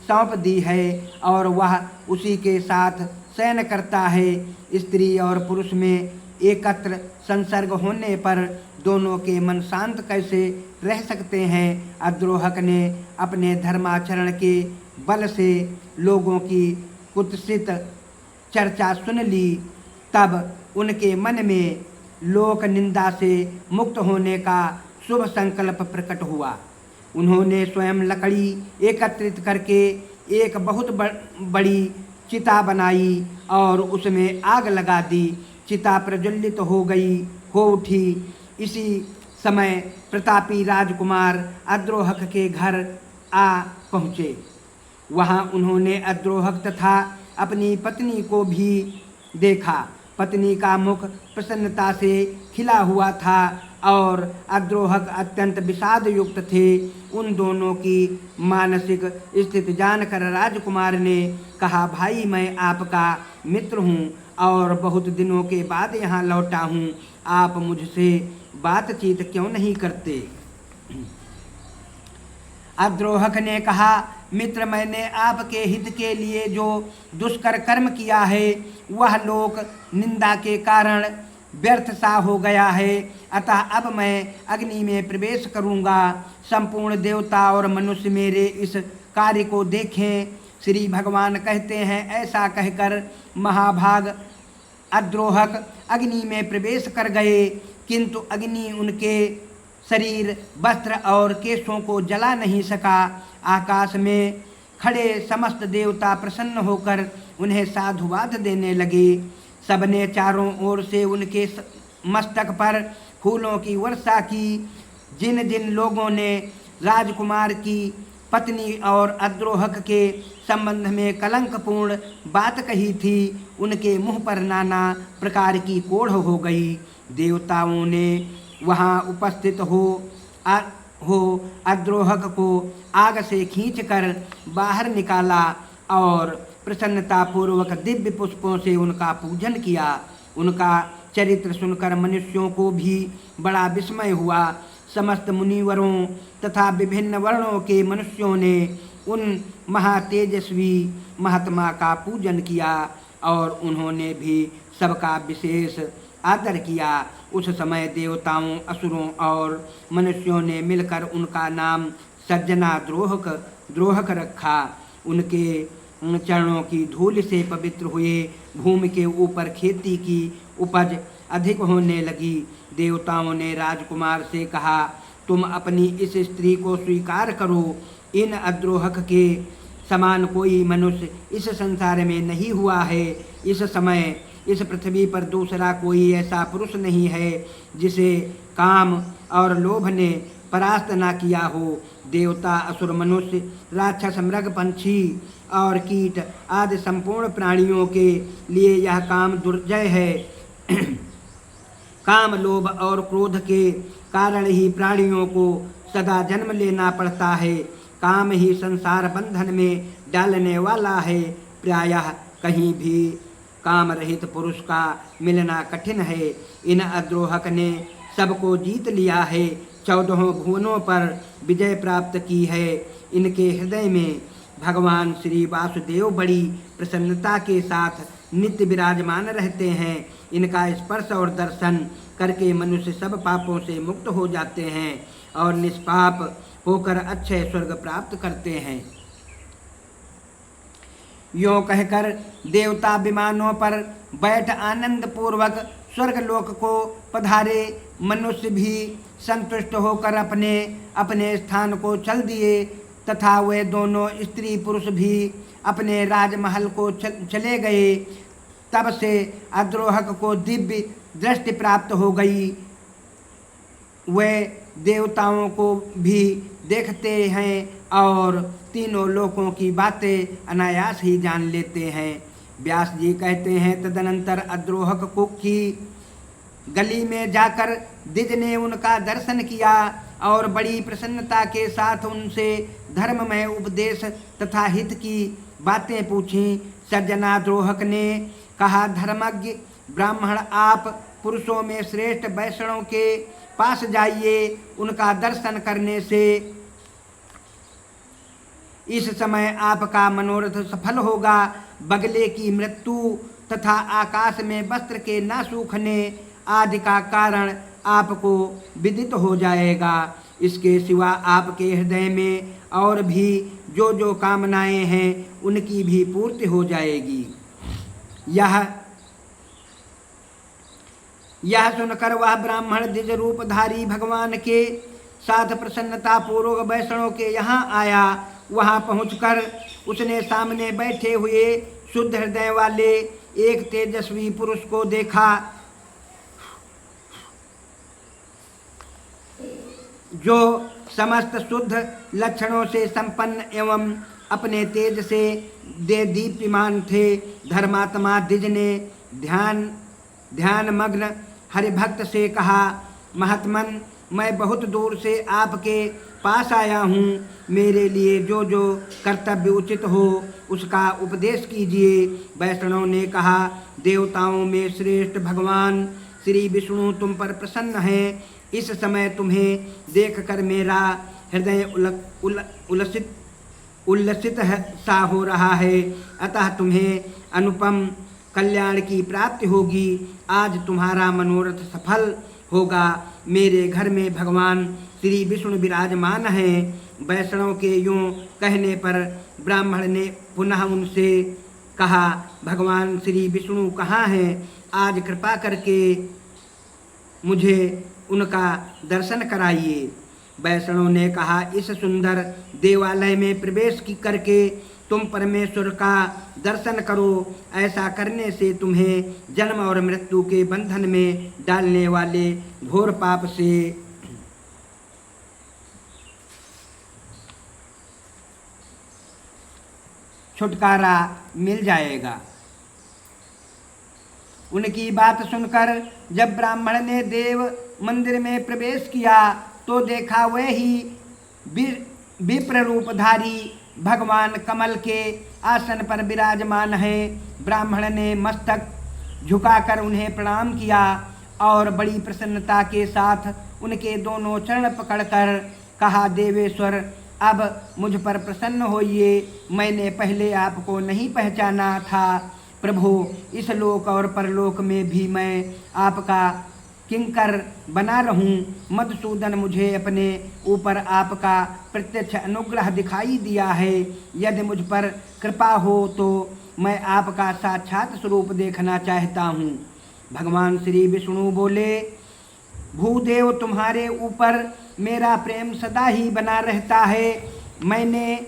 सौंप दी है और वह उसी के साथ शयन करता है। स्त्री और पुरुष में एकत्र संसर्ग होने पर दोनों के मन शांत कैसे रह सकते हैं। अद्रोहक ने अपने धर्माचरण के बल से लोगों की कुत्सित चर्चा सुन ली। तब उनके मन में लोक निंदा से मुक्त होने का शुभ संकल्प प्रकट हुआ। उन्होंने स्वयं लकड़ी एकत्रित करके एक बहुत बड़ी चिता बनाई और उसमें आग लगा दी। चिता प्रज्वलित हो उठी। इसी समय प्रतापी राजकुमार अद्रोहक के घर आ पहुँचे। वहाँ उन्होंने अद्रोहक तथा अपनी पत्नी को भी देखा। पत्नी का मुख प्रसन्नता से खिला हुआ था और अद्रोहक अत्यंत विषाद युक्त थे। उन दोनों की मानसिक स्थिति जानकर राजकुमार ने कहा, भाई मैं आपका मित्र हूँ और बहुत दिनों के बाद यहाँ लौटा हूँ, आप मुझसे बातचीत क्यों नहीं करते। अद्रोहक ने कहा, मित्र मैंने आपके हित के लिए जो दुष्कर कर्म किया है वह लोक निंदा के कारण व्यर्थ सा हो गया है, अतः अब मैं अग्नि में प्रवेश करूंगा। संपूर्ण देवता और मनुष्य मेरे इस कार्य को देखें। श्री भगवान कहते हैं, ऐसा कहकर महाभाग अद्रोहक अग्नि में प्रवेश कर गए, किंतु अग्नि उनके शरीर, वस्त्र और केशों को जला नहीं सका। आकाश में खड़े समस्त देवता प्रसन्न होकर उन्हें साधुवाद देने लगे। सबने चारों ओर से उनके मस्तक पर फूलों की वर्षा की। जिन जिन लोगों ने राजकुमार की पत्नी और अद्रोहक के संबंध में कलंकपूर्ण बात कही थी, उनके मुंह पर नाना प्रकार की कोढ़ हो गई। देवताओं ने वहाँ उपस्थित हो अद्रोहक को आग से खींचकर बाहर निकाला और प्रसन्नतापूर्वक दिव्य पुष्पों से उनका पूजन किया। उनका चरित्र सुनकर मनुष्यों को भी बड़ा विस्मय हुआ। समस्त मुनिवरों तथा विभिन्न वर्णों के मनुष्यों ने उन महातेजस्वी महात्मा का पूजन किया और उन्होंने भी सबका विशेष आदर किया। उस समय देवताओं, असुरों और मनुष्यों ने मिलकर उनका नाम सज्जना द्रोहक रखा। उनके चरणों की धूल से पवित्र हुए भूमि के ऊपर खेती की उपज अधिक होने लगी। देवताओं ने राजकुमार से कहा, तुम अपनी इस स्त्री को स्वीकार करो। इन अद्रोहक के समान कोई मनुष्य इस संसार में नहीं हुआ है। इस समय इस पृथ्वी पर दूसरा कोई ऐसा पुरुष नहीं है जिसे काम और लोभ ने परास्त ना किया हो। देवता, असुर, मनुष्य, राक्षस, मृग, पंछी और कीट आदि संपूर्ण प्राणियों के लिए यह काम दुर्जय है। काम, लोभ और क्रोध के कारण ही प्राणियों को सदा जन्म लेना पड़ता है। काम ही संसार बंधन में डालने वाला है। प्रायः कहीं भी काम रहित पुरुष का मिलना कठिन है। इन अद्रोहक ने सबको जीत लिया है, 14 भुवनों पर विजय प्राप्त की है। इनके हृदय में भगवान श्री वासुदेव बड़ी प्रसन्नता के साथ नित्य विराजमान रहते हैं। इनका स्पर्श और दर्शन करके मनुष्य सब पापों से मुक्त हो जाते हैं और निष्पाप होकर अक्षय स्वर्ग प्राप्त करते हैं। यों कहकर देवता विमानों पर बैठ आनंद पूर्वक स्वर्गलोक को पधारे। मनुष्य भी संतुष्ट होकर अपने अपने स्थान को चल दिए तथा वे दोनों स्त्री पुरुष भी अपने राजमहल को चले गए। तब से अद्रोहक को दिव्य दृष्टि प्राप्त हो गई। वे देवताओं को भी देखते हैं और तीनों लोकों की बातें अनायास ही जान लेते हैं। व्यास जी कहते हैं, तदनंतर अद्रोहक कुक्षी गली में जाकर द्विज ने उनका दर्शन किया और बड़ी प्रसन्नता के साथ उनसे धर्ममय उपदेश तथा हित की बातें पूछी। सज्जनाद्रोहक ने कहा, धर्मज्ञ ब्राह्मण, आप पुरुषों में श्रेष्ठ वैष्णव के पास जाइए, उनका दर्शन करने से इस समय आपका मनोरथ सफल होगा। बगले की मृत्यु तथा आकाश में वस्त्र के न सूखने आदि का कारण आपको विदित हो जाएगा। इसके सिवा आपके हृदय में और भी जो जो कामनाएं हैं उनकी भी पूर्ति हो जाएगी। यह सुनकर वह ब्राह्मण द्विज रूपधारी भगवान के साथ प्रसन्नता पूर्वक वैष्णव के यहाँ आया। वहाँ पहुंचकर उसने सामने बैठे हुए शुद्ध हृदय वाले एक तेजस्वी पुरुष को देखा, जो समस्त शुद्ध लक्षणों से संपन्न एवं अपने तेज से दीप्तिमान थे। धर्मात्मा द्विज ने ध्यान मग्न हरिभक्त से कहा, महात्मन, मैं बहुत दूर से आपके पास आया हूँ, मेरे लिए जो जो कर्तव्य उचित हो उसका उपदेश कीजिए। वैष्णव ने कहा, देवताओं में श्रेष्ठ भगवान श्री विष्णु तुम पर प्रसन्न हैं। इस समय तुम्हें देखकर मेरा हृदय उल्लसित सा हो रहा है, अतः तुम्हें अनुपम कल्याण की प्राप्ति होगी। आज तुम्हारा मनोरथ सफल होगा। मेरे घर में भगवान श्री विष्णु विराजमान हैं। वैष्णव के यूँ कहने पर ब्राह्मण ने पुनः उनसे कहा, भगवान श्री विष्णु कहाँ हैं? आज कृपा करके मुझे उनका दर्शन कराइए। वैष्णव ने कहा, इस सुंदर देवालय में प्रवेश करके तुम परमेश्वर का दर्शन करो। ऐसा करने से तुम्हें जन्म और मृत्यु के बंधन में डालने वाले घोर पाप से छुटकारा मिल जाएगा। उनकी बात सुनकर जब ब्राह्मण ने देव मंदिर में प्रवेश किया तो देखा वह ही विप्र रूपधारी भगवान कमल के आसन पर विराजमान है। ब्राह्मण ने मस्तक झुकाकर उन्हें प्रणाम किया और बड़ी प्रसन्नता के साथ उनके दोनों चरण पकड़कर कहा, देवेश्वर, अब मुझ पर प्रसन्न होइए। मैंने पहले आपको नहीं पहचाना था। प्रभु, इस लोक और परलोक में भी मैं आपका किंकर बना रहूं। मधुसूदन, मुझे अपने ऊपर आपका प्रत्यक्ष अनुग्रह दिखाई दिया है। यदि मुझ पर कृपा हो तो मैं आपका साक्षात स्वरूप देखना चाहता हूँ। भगवान श्री विष्णु बोले, भूदेव, तुम्हारे ऊपर मेरा प्रेम सदा ही बना रहता है। मैंने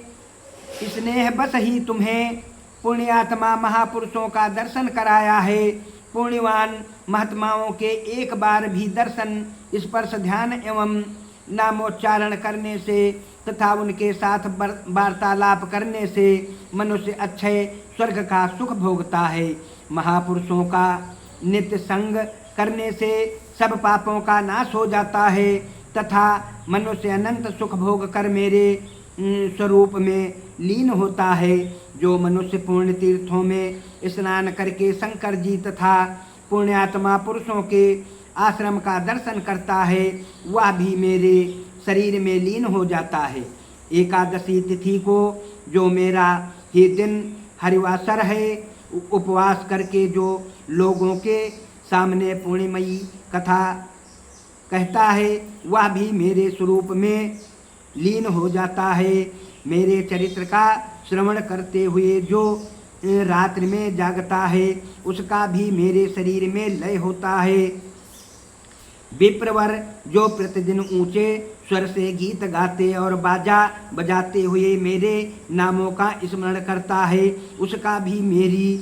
स्नेह बस ही तुम्हें पुण्यात्मा महापुरुषों का दर्शन कराया है। पुण्यवान महात्माओं के एक बार भी दर्शन, स्पर्श, ध्यान एवं नामोच्चारण करने से तथा उनके साथ वार्तालाप करने से मनुष्य अक्षय स्वर्ग का सुख भोगता है। महापुरुषों का नित्य संग करने से सब पापों का नाश हो जाता है तथा मनुष्य अनंत सुख भोग कर मेरे स्वरूप में लीन होता है। जो मनुष्य पुण्य तीर्थों में स्नान करके शंकर जी तथा पुण्यात्मा पुरुषों के आश्रम का दर्शन करता है, वह भी मेरे शरीर में लीन हो जाता है। एकादशी तिथि को जो मेरा ही दिन हरिवासर है, उपवास करके जो लोगों के सामने पुण्यमयी कथा कहता है, वह भी मेरे स्वरूप में लीन हो जाता है। मेरे चरित्र का श्रवण करते हुए जो रात्रि में जागता है, उसका भी मेरे शरीर में लय होता है। विप्रवर, जो प्रतिदिन ऊंचे स्वर से गीत गाते और बाजा बजाते हुए मेरे नामों का स्मरण करता है, उसका भी मेरी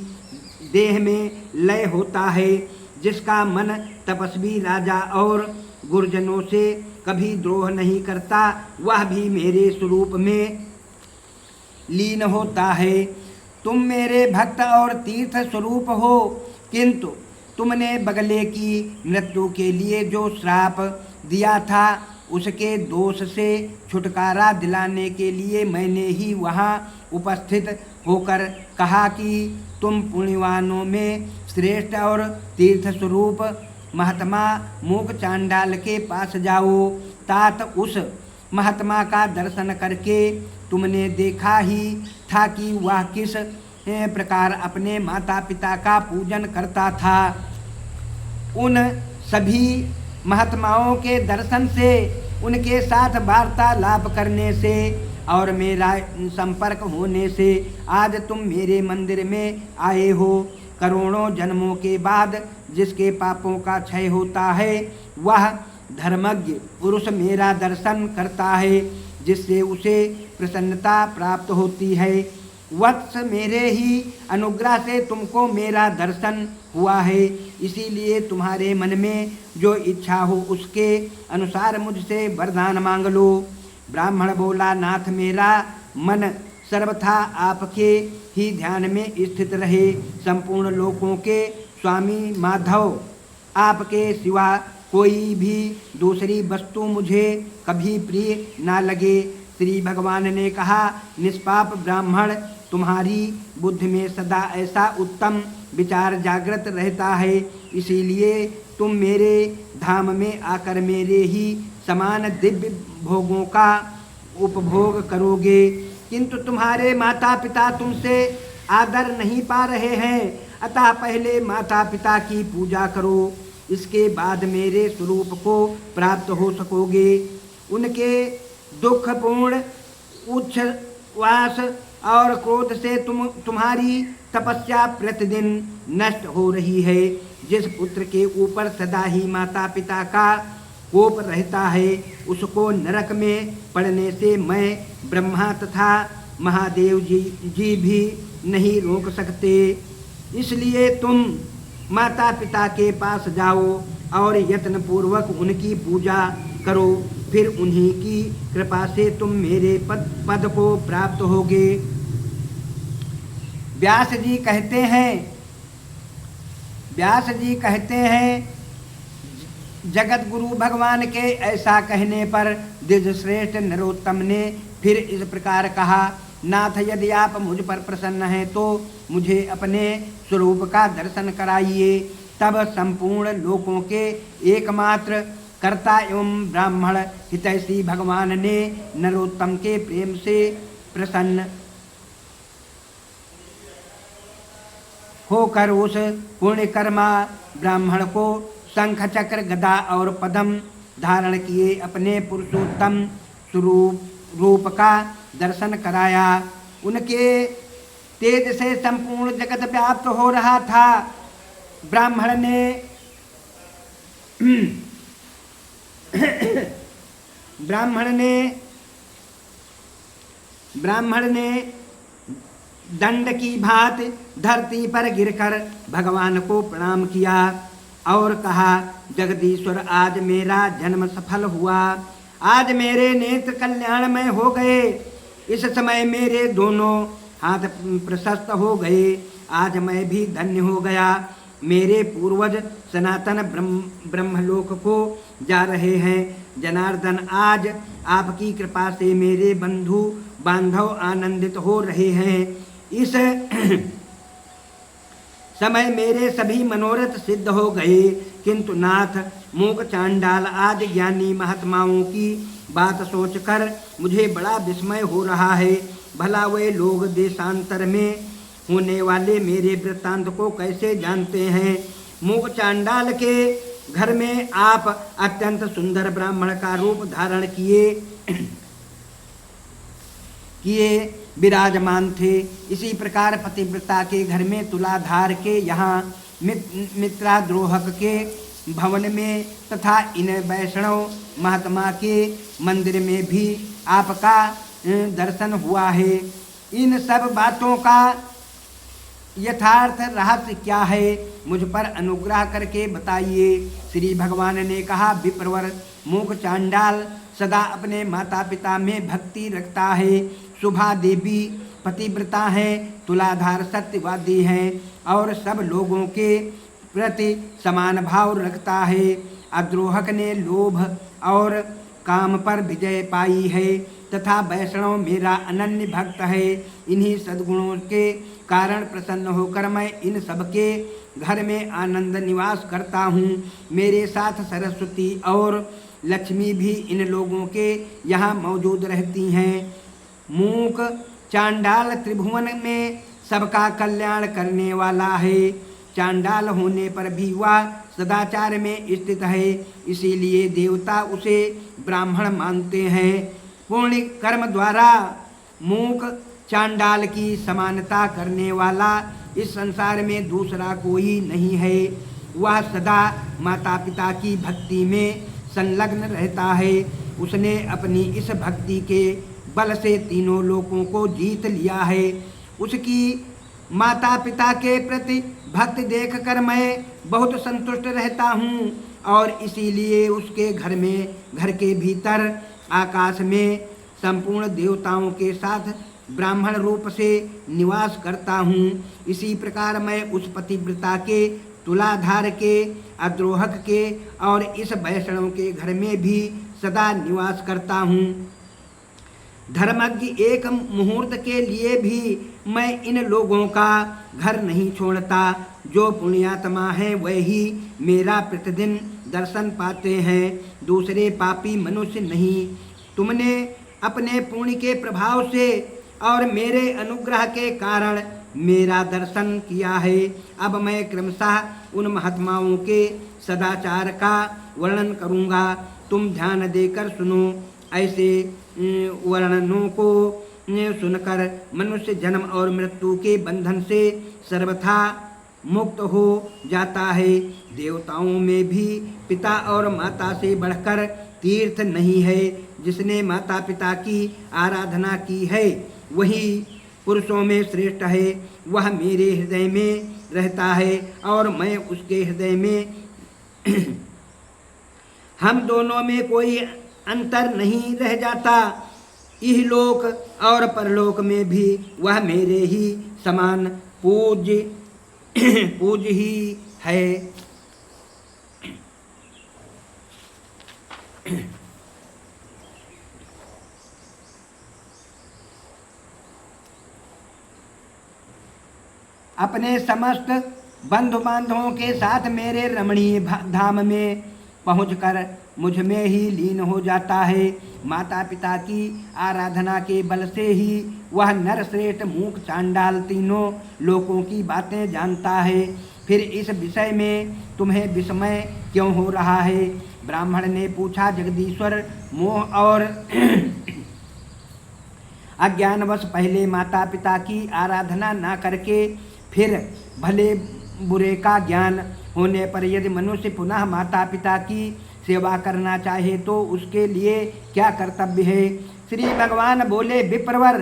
देह में लय होता है। जिसका मन तपस्वी राजा और गुरुजनों से कभी द्रोह नहीं करता, वह भी मेरे स्वरूप में लीन होता है। तुम मेरे भक्त और तीर्थ स्वरूप हो, किंतु तुमने बगले की मृत्यु के लिए जो श्राप दिया था, उसके दोष से छुटकारा दिलाने के लिए मैंने ही वहाँ उपस्थित होकर कहा कि तुम पुण्यवानों में श्रेष्ठ और तीर्थ स्वरूप महात्मा मूक चांडाल के पास जाओ। तात उस महात्मा का दर्शन करके तुमने देखा ही था कि वह किस प्रकार अपने माता पिता का पूजन करता था। उन सभी महात्माओं के दर्शन से, उनके साथ वार्तालाप करने से और मेरा संपर्क होने से आज तुम मेरे मंदिर में आए हो। करोड़ों जन्मों के बाद जिसके पापों का क्षय होता है, वह धर्मज्ञ पुरुष मेरा दर्शन करता है, जिससे उसे प्रसन्नता प्राप्त होती है। वत्स, मेरे ही अनुग्रह से तुमको मेरा दर्शन हुआ है, इसीलिए तुम्हारे मन में जो इच्छा हो उसके अनुसार मुझसे वरदान मांग लो। ब्राह्मण बोला, नाथ मेरा मन सर्वथा आपके ही ध्यान में स्थित रहे। संपूर्ण लोकों के स्वामी माधव, आपके सिवा कोई भी दूसरी वस्तु मुझे कभी प्रिय ना लगे। श्री भगवान ने कहा, निष्पाप ब्राह्मण, तुम्हारी बुद्धि में सदा ऐसा उत्तम विचार जागृत रहता है, इसीलिए तुम मेरे धाम में आकर मेरे ही समान दिव्य भोगों का उपभोग करोगे। किंतु तुम्हारे माता पिता तुमसे आदर नहीं पा रहे हैं, अतः पहले माता पिता की पूजा करो, इसके बाद मेरे स्वरूप को प्राप्त हो सकोगे। उनके दुखपूर्ण उच्छ्वास और क्रोध से तुम्हारी तपस्या प्रतिदिन नष्ट हो रही है। जिस पुत्र के ऊपर सदा ही माता पिता का कोप रहता है, उसको नरक में पड़ने से मैं ब्रह्मा तथा महादेव जी भी नहीं रोक सकते। इसलिए तुम माता पिता के पास जाओ और यत्न पूर्वक उनकी पूजा करो, फिर उन्हीं की कृपा से तुम मेरे पद को प्राप्त होगे। व्यास जी कहते हैं, जगत गुरु भगवान के ऐसा कहने पर द्विजश्रेष्ठ नरोत्तम ने फिर इस प्रकार कहा, नाथ, यदि आप मुझ पर प्रसन्न हैं तो मुझे अपने स्वरूप का दर्शन कराइए। तब संपूर्ण लोकों के एकमात्र कर्ता एवं ब्राह्मण हितैषी भगवान ने नरोत्तम के प्रेम से प्रसन्न होकर उस पुण्यकर्मा ब्राह्मण को शंख चक्र गदा और पद्म धारण किए अपने पुरुषोत्तम रूप का दर्शन कराया। उनके तेज से संपूर्ण जगत व्याप्त हो रहा था। ब्राह्मण ने दंड की भांति धरती पर गिरकर भगवान को प्रणाम किया और कहा, जगदीश्वर, आज मेरा जन्म सफल हुआ, आज मेरे नेत्र कल्याणमय हो गए। इस समय मेरे दोनों हाथ प्रशस्त हो गए, आज मैं भी धन्य हो गया। मेरे पूर्वज सनातन ब्रह्मलोक को जा रहे हैं। जनार्दन, आज आपकी कृपा से मेरे बंधु बांधव आनंदित हो रहे हैं। इस समय मेरे सभी मनोरथ सिद्ध हो गए, किंतु नाथ, मूक चांडाल आदि ज्ञानी महात्माओं की बात सोचकर मुझे बड़ा विस्मय हो रहा है। भला वे लोग देशांतर में होने वाले मेरे वृत्तांत को कैसे जानते हैं। मूक चांडाल के घर में आप अत्यंत सुंदर ब्राह्मण का रूप धारण किए विराजमान थे। इसी प्रकार पतिव्रता के घर में तुलाधार के यहाँ मित्राद्रोहक के भवन में तथा इन वैष्णव महात्मा के मंदिर में भी आपका दर्शन हुआ है। इन सब बातों का यथार्थ रहस्य क्या है, मुझ पर अनुग्रह करके बताइए। श्री भगवान ने कहा, विप्रवर, मूक चांडाल सदा अपने माता पिता में भक्ति रखता है। शुभा देवी पतिव्रता हैं, तुलाधार सत्यवादी हैं और सब लोगों के प्रति समान भाव रखता है। अद्रोहक ने लोभ और काम पर विजय पाई है तथा वैष्णव मेरा अनन्य भक्त है। इन्हीं सद्गुणों के कारण प्रसन्न होकर मैं इन सबके घर में आनंद निवास करता हूँ। मेरे साथ सरस्वती और लक्ष्मी भी इन लोगों के यहाँ मौजूद रहती हैं। मूक चांडाल त्रिभुवन में सबका कल्याण करने वाला है। चांडाल होने पर भी वह सदाचार में स्थित है, इसीलिए देवता उसे ब्राह्मण मानते हैं। पुण्य कर्म द्वारा मूक चांडाल की समानता करने वाला इस संसार में दूसरा कोई नहीं है। वह सदा माता पिता की भक्ति में संलग्न रहता है। उसने अपनी इस भक्ति के बल से तीनों लोकों को जीत लिया है। उसकी माता पिता के प्रति भक्ति देखकर मैं बहुत संतुष्ट रहता हूँ और इसीलिए उसके घर के भीतर आकाश में संपूर्ण देवताओं के साथ ब्राह्मण रूप से निवास करता हूँ। इसी प्रकार मैं उस पतिव्रता के, तुलाधार के, अद्रोहक के और इस वैष्णव के घर में भी सदा निवास करता हूँ। धर्मज्ञ एक मुहूर्त के लिए भी मैं इन लोगों का घर नहीं छोड़ता। जो पुण्यात्मा हैं वही मेरा प्रतिदिन दर्शन पाते हैं, दूसरे पापी मनुष्य नहीं। तुमने अपने पुण्य के प्रभाव से और मेरे अनुग्रह के कारण मेरा दर्शन किया है। अब मैं क्रमशः उन महात्माओं के सदाचार का वर्णन करूँगा, तुम ध्यान देकर सुनो। ऐसे वर्णनों को सुनकर मनुष्य जन्म और मृत्यु के बंधन से सर्वथा मुक्त हो जाता है। देवताओं में भी पिता और माता से बढ़कर तीर्थ नहीं है। जिसने माता पिता की आराधना की है वही पुरुषों में श्रेष्ठ है। वह मेरे हृदय में रहता है और मैं उसके हृदय में हम दोनों में कोई अंतर नहीं रह जाता। इहलोक और परलोक में भी वह मेरे ही समान पूज्य ही है। अपने समस्त बंधु बांधवों के साथ मेरे रमणीय धाम में पहुंचकर मुझ में ही लीन हो जाता है। माता पिता की आराधना के बल से ही वह नरश्रेष्ठ मूक चांडाल तीनों लोकों की बातें जानता है। फिर इस विषय में तुम्हें विस्मय क्यों हो रहा है? ब्राह्मण ने पूछा। जगदीश्वर, मोह और अज्ञानवश पहले माता पिता की आराधना न करके फिर भले बुरे का ज्ञान होने पर यदि मनुष्य पुनः माता पिता की सेवा करना चाहे तो उसके लिए क्या कर्तव्य है? श्री भगवान बोले, विप्रवर,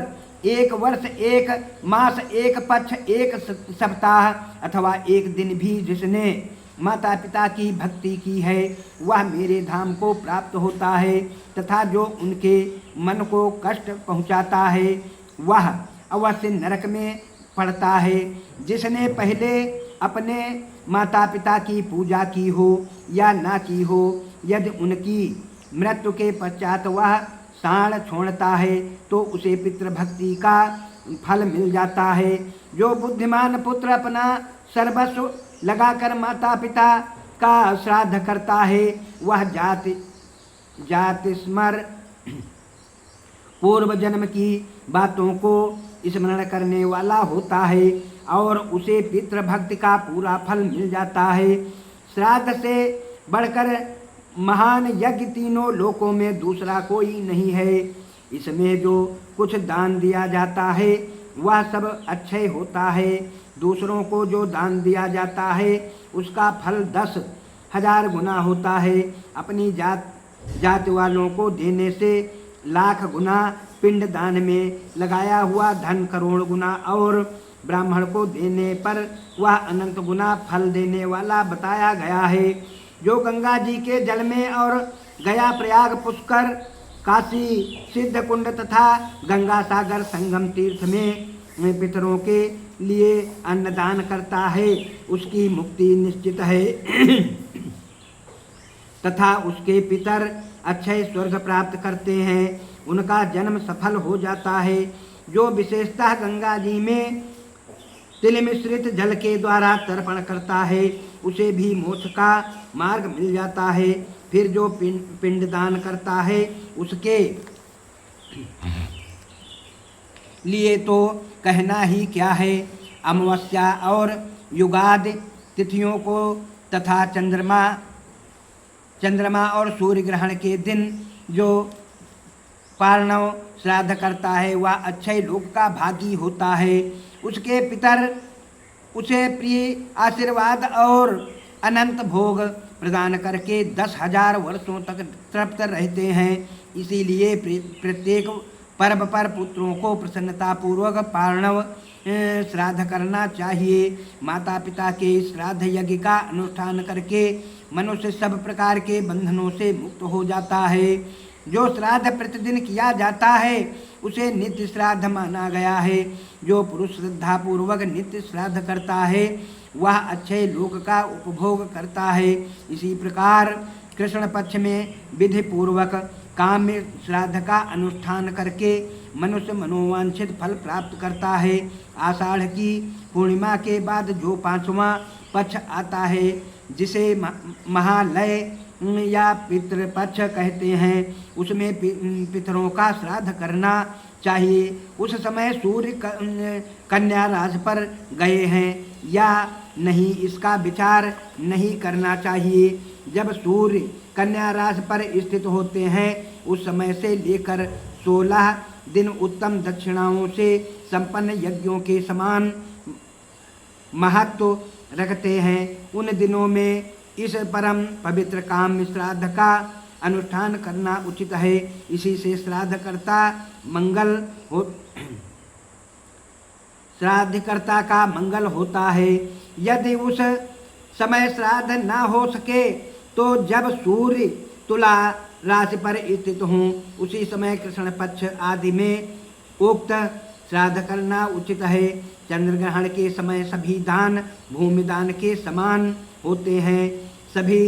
1 वर्ष, 1 मास, 1 पक्ष, 1 सप्ताह अथवा 1 दिन भी जिसने माता पिता की भक्ति की है वह मेरे धाम को प्राप्त होता है, तथा जो उनके मन को कष्ट पहुँचाता है वह अवश्य नरक में पड़ता है। जिसने पहले अपने माता पिता की पूजा की हो या ना की हो, यदि उनकी मृत्यु के पश्चात वह साण छोड़ता है तो उसे पितृभक्ति का फल मिल जाता है। जो बुद्धिमान पुत्र अपना सर्वस्व लगाकर माता पिता का श्राद्ध करता है वह जाति स्मर पूर्व जन्म की बातों को स्मरण करने वाला होता है और उसे पितृभक्ति का पूरा फल मिल जाता है। श्राद्ध से बढ़कर महान यज्ञ तीनों लोकों में दूसरा कोई नहीं है। इसमें जो कुछ दान दिया जाता है वह सब अक्षय होता है। दूसरों को जो दान दिया जाता है उसका फल 10,000 गुना होता है। अपनी जात वालों को देने से लाख गुना, पिंड दान में लगाया हुआ धन करोड़ गुना और ब्राह्मण को देने पर वह अनंत गुना फल देने वाला बताया गया है। जो गंगा जी के जल में और गया, प्रयाग, पुष्कर, काशी, सिद्ध कुंड तथा गंगा सागर संगम तीर्थ में पितरों के लिए अन्नदान करता है, उसकी मुक्ति निश्चित है तथा उसके पितर अक्षय स्वर्ग प्राप्त करते हैं, उनका जन्म सफल हो जाता है। जो विशेषतः गंगा जी में तिल मिश्रित जल के द्वारा तर्पण करता है, उसे भी मोक्ष का मार्ग मिल जाता है। फिर जो पिंडदान करता है, उसके लिए तो कहना ही क्या है। अमावस्या और युगादि तिथियों को तथा चंद्रमा और सूर्य ग्रहण के दिन जो पारणव श्राद्ध करता है, वह अक्षय लोक का भागी होता है। उसके पितर उसे प्रिय आशीर्वाद और अनंत भोग प्रदान करके 10,000 वर्षों तक तृप्त रहते हैं। इसीलिए प्रत्येक पर्व पर पुत्रों को प्रसन्नतापूर्वक पारणव श्राद्ध करना चाहिए। माता पिता के श्राद्ध यज्ञ का अनुष्ठान करके मनुष्य सब प्रकार के बंधनों से मुक्त हो जाता है। जो श्राद्ध प्रतिदिन किया जाता है, उसे नित्य श्राद्ध माना गया है। जो पुरुष श्रद्धापूर्वक नित्य श्राद्ध करता है, वह अक्षय लोक का उपभोग करता है। इसी प्रकार कृष्ण पक्ष में विधि पूर्वक काम्य श्राद्ध का अनुष्ठान करके मनुष्य मनोवांछित फल प्राप्त करता है। आषाढ़ की पूर्णिमा के बाद जो 5वां पक्ष आता है, जिसे महालय या पितृपक्ष कहते हैं, उसमें पितरों का श्राद्ध करना चाहिए। उस समय सूर्य कन्या राशि पर गए हैं या नहीं, इसका विचार नहीं करना चाहिए। जब सूर्य कन्या राशि पर स्थित होते हैं, उस समय से लेकर 16 दिन उत्तम दक्षिणाओं से संपन्न यज्ञों के समान महत्व रखते हैं। उन दिनों में इस परम पवित्र काम्य श्राद्ध का अनुष्ठान करना उचित है। इसी से श्राद्धकर्ता का मंगल होता है। यदि उस समय श्राद्ध न हो सके, तो जब सूर्य तुला राशि पर स्थित हों, उसी समय कृष्ण पक्ष आदि में उक्त श्राद्ध करना उचित है। चंद्र ग्रहण के समय सभी दान भूमि दान के समान होते हैं। सभी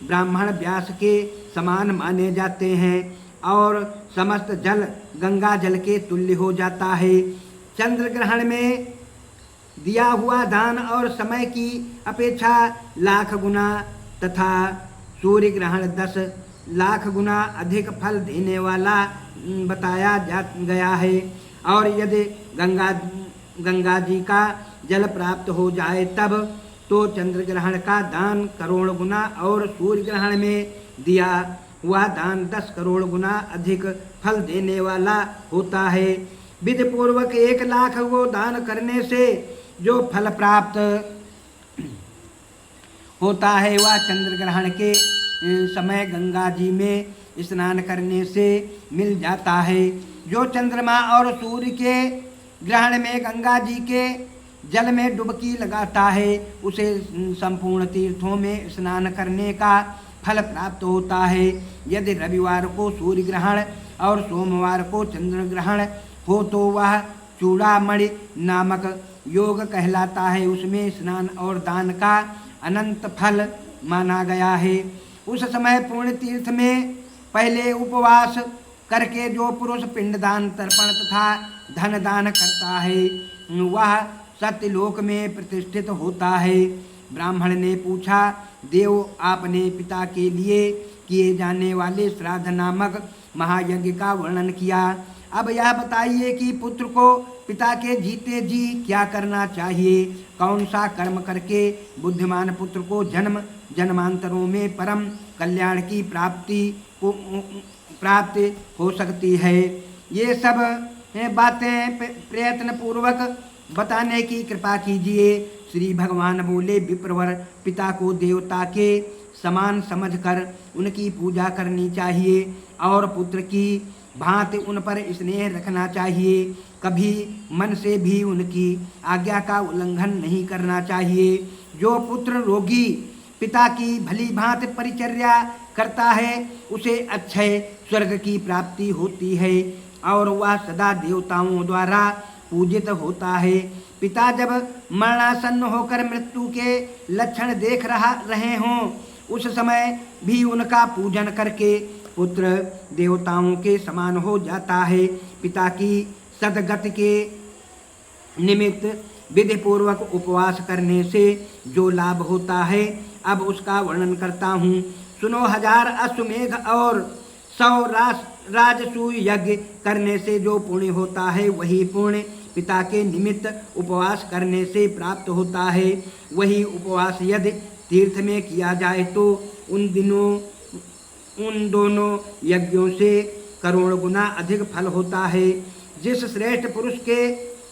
ब्राह्मण व्यास के समान माने जाते हैं और समस्त जल गंगा जल के तुल्य हो जाता है। चंद्र ग्रहण में दिया हुआ दान और समय की अपेक्षा लाख गुना तथा सूर्य ग्रहण 10 लाख गुना अधिक फल देने वाला बताया गया है। और यदि गंगा जी का जल प्राप्त हो जाए, तब तो चंद्र ग्रहण का दान करोड़ गुना और सूर्य ग्रहण में दिया हुआ दान 10 करोड़ गुना अधिक फल देने वाला होता है। विधि पूर्वक 1 लाख को दान करने से जो फल प्राप्त होता है, वह चंद्र ग्रहण के समय गंगा जी में स्नान करने से मिल जाता है। जो चंद्रमा और सूर्य के ग्रहण में गंगा जी के जल में डुबकी लगाता है, उसे संपूर्ण तीर्थों में स्नान करने का फल प्राप्त होता है। यदि रविवार को सूर्य ग्रहण और सोमवार को चंद्र ग्रहण हो, तो वह चूड़ामणि नामक योग कहलाता है। उसमें स्नान और दान का अनंत फल माना गया है। उस समय पूर्ण तीर्थ में पहले उपवास करके जो पुरुष पिंडदान तर्पण तथा धन दान करता है, वह सत्यलोक में प्रतिष्ठित होता है। ब्राह्मण ने पूछा, देव, आपने पिता के लिए किए जाने वाले श्राद्ध नामक महायज्ञ का वर्णन किया। अब यह बताइए कि पुत्र को पिता के जीते जी क्या करना चाहिए। कौन सा कर्म करके बुद्धिमान पुत्र को जन्म जन्मांतरों में परम कल्याण की प्राप्ति हो सकती है। ये सब बातें प्रयत्न पूर्वक बताने की कृपा कीजिए। श्री भगवान बोले, विप्रवर, पिता को देवता के समान समझकर उनकी पूजा करनी चाहिए और पुत्र की भांति उन पर स्नेह रखना चाहिए। कभी मन से भी उनकी आज्ञा का उल्लंघन नहीं करना चाहिए। जो पुत्र रोगी पिता की भली भांति परिचर्या करता है उसे अक्षय स्वर्ग की प्राप्ति होती है और वह सदा देवताओं द्वारा पूजित होता है। पिता जब मरणासन्न होकर मृत्यु के लक्षण देख रहे हों उस समय भी उनका पूजन करके पुत्र देवताओं के समान हो जाता है। पिता की सदगति के निमित्त विधि पूर्वक उपवास करने से जो लाभ होता है अब उसका वर्णन करता हूँ। सुनो, 1000 अश्वमेघ और 100 राजसूय यज्ञ करने से जो पुण्य होता है वही पुण्य पिता के निमित्त उपवास करने से प्राप्त होता है। वही उपवास यदि तीर्थ में किया जाए तो उन दोनों यज्ञों से करोड़ गुना अधिक फल होता है। जिस श्रेष्ठ पुरुष के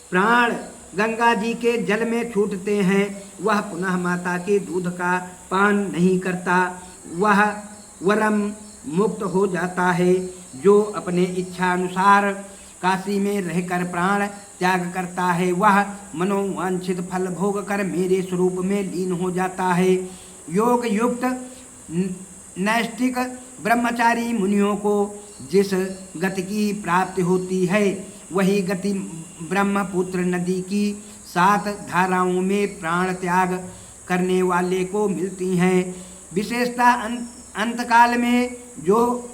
प्राण गंगा जी के जल में छूटते हैं वह पुनः माता के दूध का पान नहीं करता, वह वरम मुक्त हो जाता है। जो अपने इच्छा अनुसार काशी में रहकर प्राण त्याग करता है वह मनोवांछित फल भोग कर मेरे स्वरूप में लीन हो जाता है। योग युक्त नैष्ठिक ब्रह्मचारी मुनियों को जिस गति की प्राप्ति होती है वही गति ब्रह्मपुत्र नदी की 7 धाराओं में प्राण त्याग करने वाले को मिलती हैं। विशेषतः अंतकाल में जो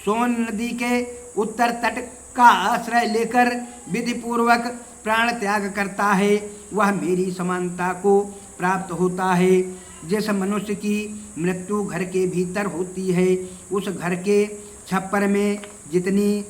सोन नदी के उत्तर तट का आश्रय लेकर विधि पूर्वक प्राण त्याग करता है वह मेरी समानता को प्राप्त होता है। जिस मनुष्य की मृत्यु घर के भीतर होती है उस घर के छप्पर में जितनी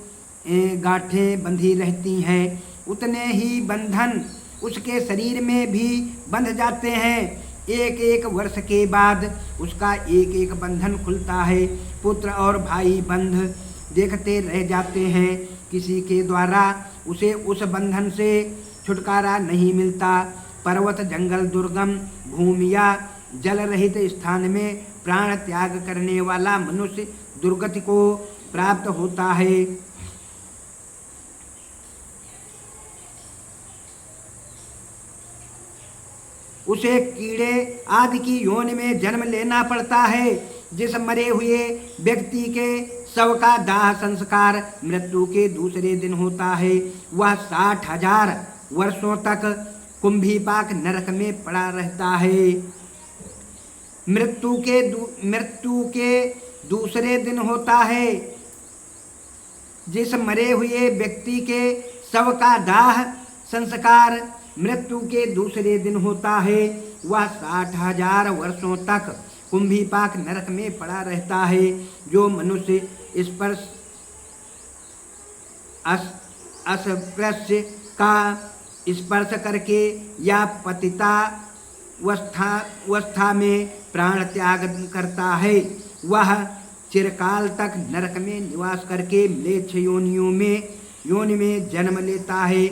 गांठें बंधी रहती हैं उतने ही बंधन उसके शरीर में भी बंध जाते हैं। एक एक वर्ष के बाद उसका एक एक बंधन खुलता है। पुत्र और भाई बंध देखते रह जाते हैं, किसी के द्वारा उसे उस बंधन से छुटकारा नहीं मिलता। पर्वत जंगल दुर्गम भूमि या जल रहित स्थान में प्राण त्याग करने वाला मनुष्य दुर्गति को प्राप्त होता है। उसे कीड़े आदि की योनि में जन्म लेना पड़ता है। जिस मरे हुए व्यक्ति के शव का दाह संस्कार मृत्यु के दूसरे दिन होता है वह 60,000 वर्षों तक कुंभीपाक नरक में पड़ा रहता है। मृत्यु के दूसरे दिन होता है। जिस मरे हुए व्यक्ति के शव का दाह संस्कार मृत्यु के दूसरे दिन होता है वह 60,000 वर्षों तक कुंभीपाक नरक में पड़ा रहता है। जो मनुष्य अस्पृश्य का स्पर्श करके या पतितावस्था में प्राण त्याग करता है वह चिरकाल तक नरक में निवास करके म्लेच्छ योनि में जन्म लेता है।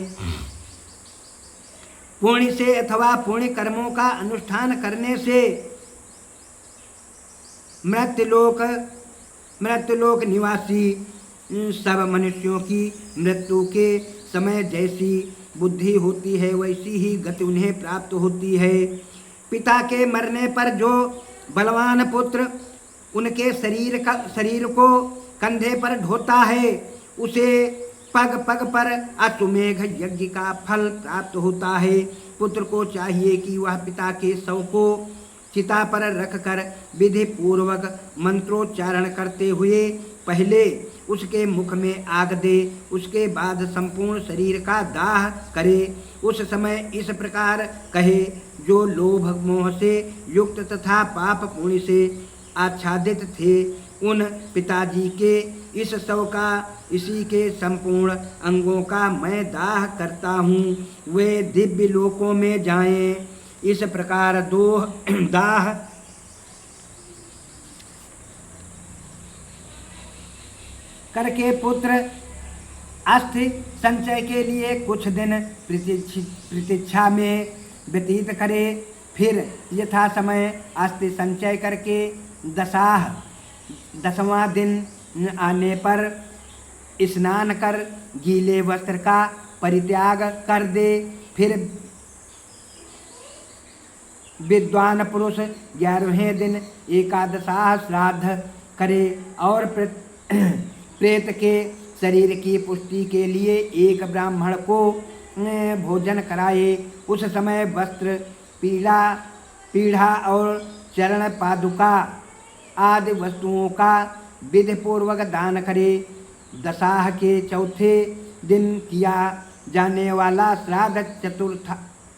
पुण्य से अथवा पुण्य कर्मों का अनुष्ठान करने से मृत्युलोक निवासी सब मनुष्यों की मृत्यु के समय जैसी बुद्धि होती है वैसी ही गति उन्हें प्राप्त होती है। पिता के मरने पर जो बलवान पुत्र उनके शरीर को कंधे पर ढोता है उसे पग पग पर अश्वमेघ यज्ञ का फल प्राप्त होता है। पुत्र को चाहिए कि वह पिता के शव को चिता पर रखकर विधि पूर्वक मंत्रोच्चारण करते हुए पहले उसके मुख में आग दे, उसके बाद संपूर्ण शरीर का दाह करे। उस समय इस प्रकार कहे, जो लोभ मोह से युक्त तथा पाप पुण्य से आच्छादित थे उन पिताजी के इस शव का इसी के संपूर्ण अंगों का मैं दाह करता हूँ, वे दिव्य लोकों में जाएं। इस प्रकार दाह करके पुत्र अस्थि संचय के लिए कुछ दिन प्रतीक्षा में व्यतीत करे, फिर यथा समय अस्थि संचय करके 10वां दिन आने पर स्नान कर गीले वस्त्र का परित्याग कर दे, विद्वान पुरुष 11वें दिन एकादशाह श्राद्ध करे और प्रेत के शरीर की पुष्टि के लिए एक ब्राह्मण को भोजन कराए। उस समय वस्त्र, पीढ़ा और चरण पादुका आदि वस्तुओं का विधि पूर्वक दान करे। दशाह के चौथे दिन किया जाने वाला श्राद्ध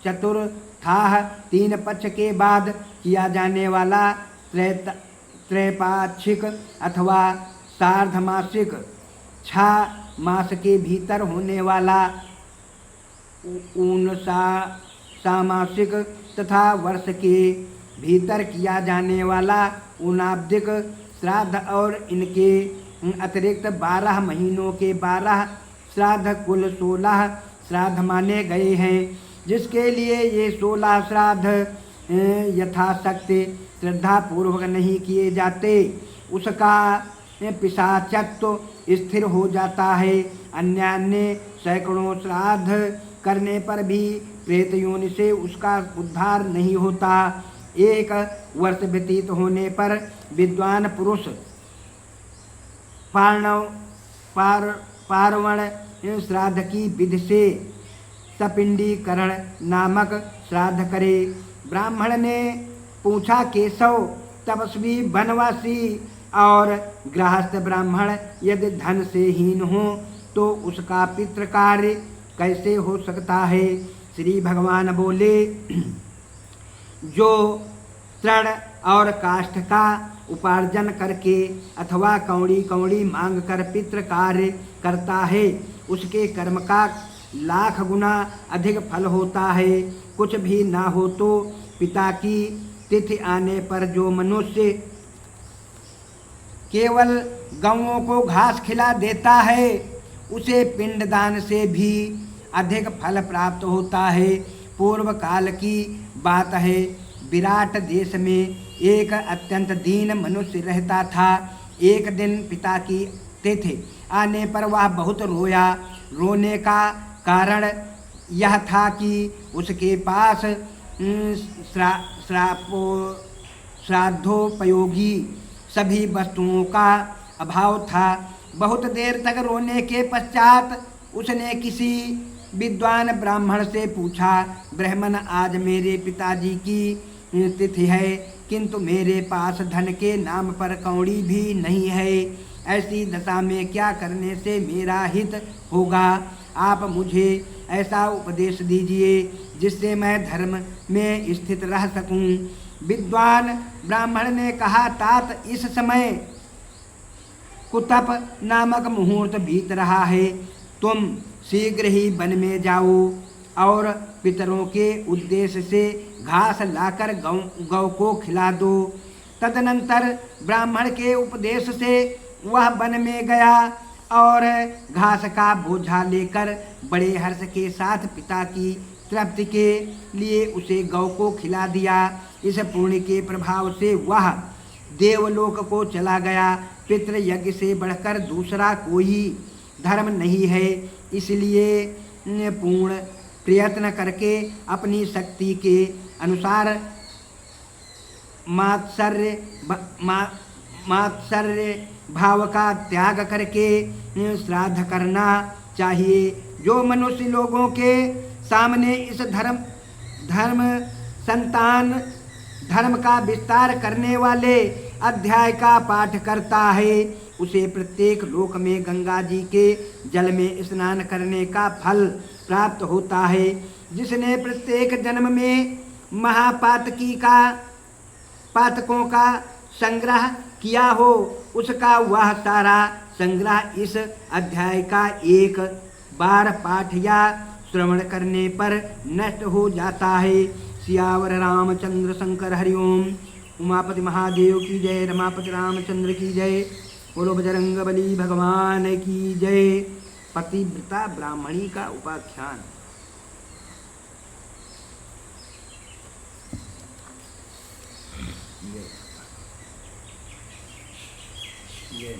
चतुर्थाह 3 पक्ष के बाद किया जाने वाला त्रैपाक्षिक अथवा सार्धमासिक 6 मास के भीतर होने वाला 59 सामासिक तथा वर्ष के भीतर किया जाने वाला 59 श्राद्ध और इनके अतिरिक्त 12 महीनों के 12 श्राद्ध कुल 16 श्राद्ध माने गए हैं। जिसके लिए ये 16 श्राद्ध यथाशक्ति श्रद्धापूर्वक नहीं किए जाते उसका पिशाचत्व स्थिर हो जाता है। अन्य सैकड़ों श्राद्ध करने पर भी प्रेत योनि से उसका उद्धार नहीं होता। 1 वर्ष व्यतीत होने पर विद्वान पुरुष पार्वण श्राद्ध की विधि से सपिंडीकरण नामक श्राद्ध करे। ब्राह्मण ने पूछा, केशव, तपस्वी, वनवासी और गृहस्थ ब्राह्मण यदि धन से हीन हो तो उसका पितृ कार्य कैसे हो सकता है? श्री भगवान बोले, जो तृण और काष्ठ का उपार्जन करके अथवा कौड़ी मांग कर पितृ कार्य करता है उसके कर्म का लाख गुना अधिक फल होता है। कुछ भी ना हो तो पिता की तिथि आने पर जो मनुष्य केवल गौओं को घास खिला देता है उसे पिंडदान से भी अधिक फल प्राप्त होता है। पूर्व काल की बात है, विराट देश में एक अत्यंत दीन मनुष्य रहता था। एक दिन पिता की तिथि आने पर वह बहुत रोया। रोने का कारण यह था कि उसके पास श्राद्धोपयोगी सभी वस्तुओं का अभाव था। बहुत देर तक रोने के पश्चात उसने किसी विद्वान ब्राह्मण से पूछा, ब्राह्मण, आज मेरे पिताजी की तिथि है किंतु मेरे पास धन के नाम पर कौड़ी भी नहीं है। ऐसी दशा में क्या करने से मेरा हित होगा? आप मुझे ऐसा उपदेश दीजिए जिससे मैं धर्म में स्थित रह सकूं। विद्वान ब्राह्मण ने कहा, तात, इस समय कुतप नामक मुहूर्त बीत रहा है। तुम शीघ्र ही वन में जाओ और पितरों के उद्देश्य से घास लाकर गौ को खिला दो। तदनंतर ब्राह्मण के उपदेश से वह वन में गया और घास का बोझा लेकर बड़े हर्ष के साथ पिता की तृप्ति के लिए उसे गौ को खिला दिया। इस पुण्य के प्रभाव से वह देवलोक को चला गया। पितृ यज्ञ से बढ़कर दूसरा कोई धर्म नहीं है, इसलिए पूर्ण प्रयत्न करके अपनी शक्ति के अनुसार मात्सर्य भाव का त्याग करके श्राद्ध करना चाहिए। जो मनुष्य लोगों के सामने इस धर्म का विस्तार करने वाले अध्याय का पाठ करता है उसे प्रत्येक लोक में गंगा जी के जल में स्नान करने का फल प्राप्त होता है। जिसने प्रत्येक जन्म में पातकों का संग्रह किया हो उसका वह सारा संग्रह इस अध्याय का एक बार पाठ या श्रवण करने पर नष्ट हो जाता है। सियावर रामचंद्र शंकर हरिओम। उमापति महादेव की जय। रमापति रामचंद्र की जय। बोलो बजरंगबली भगवान की जय। पतिव्रता ब्राह्मणी का उपाख्यान। जय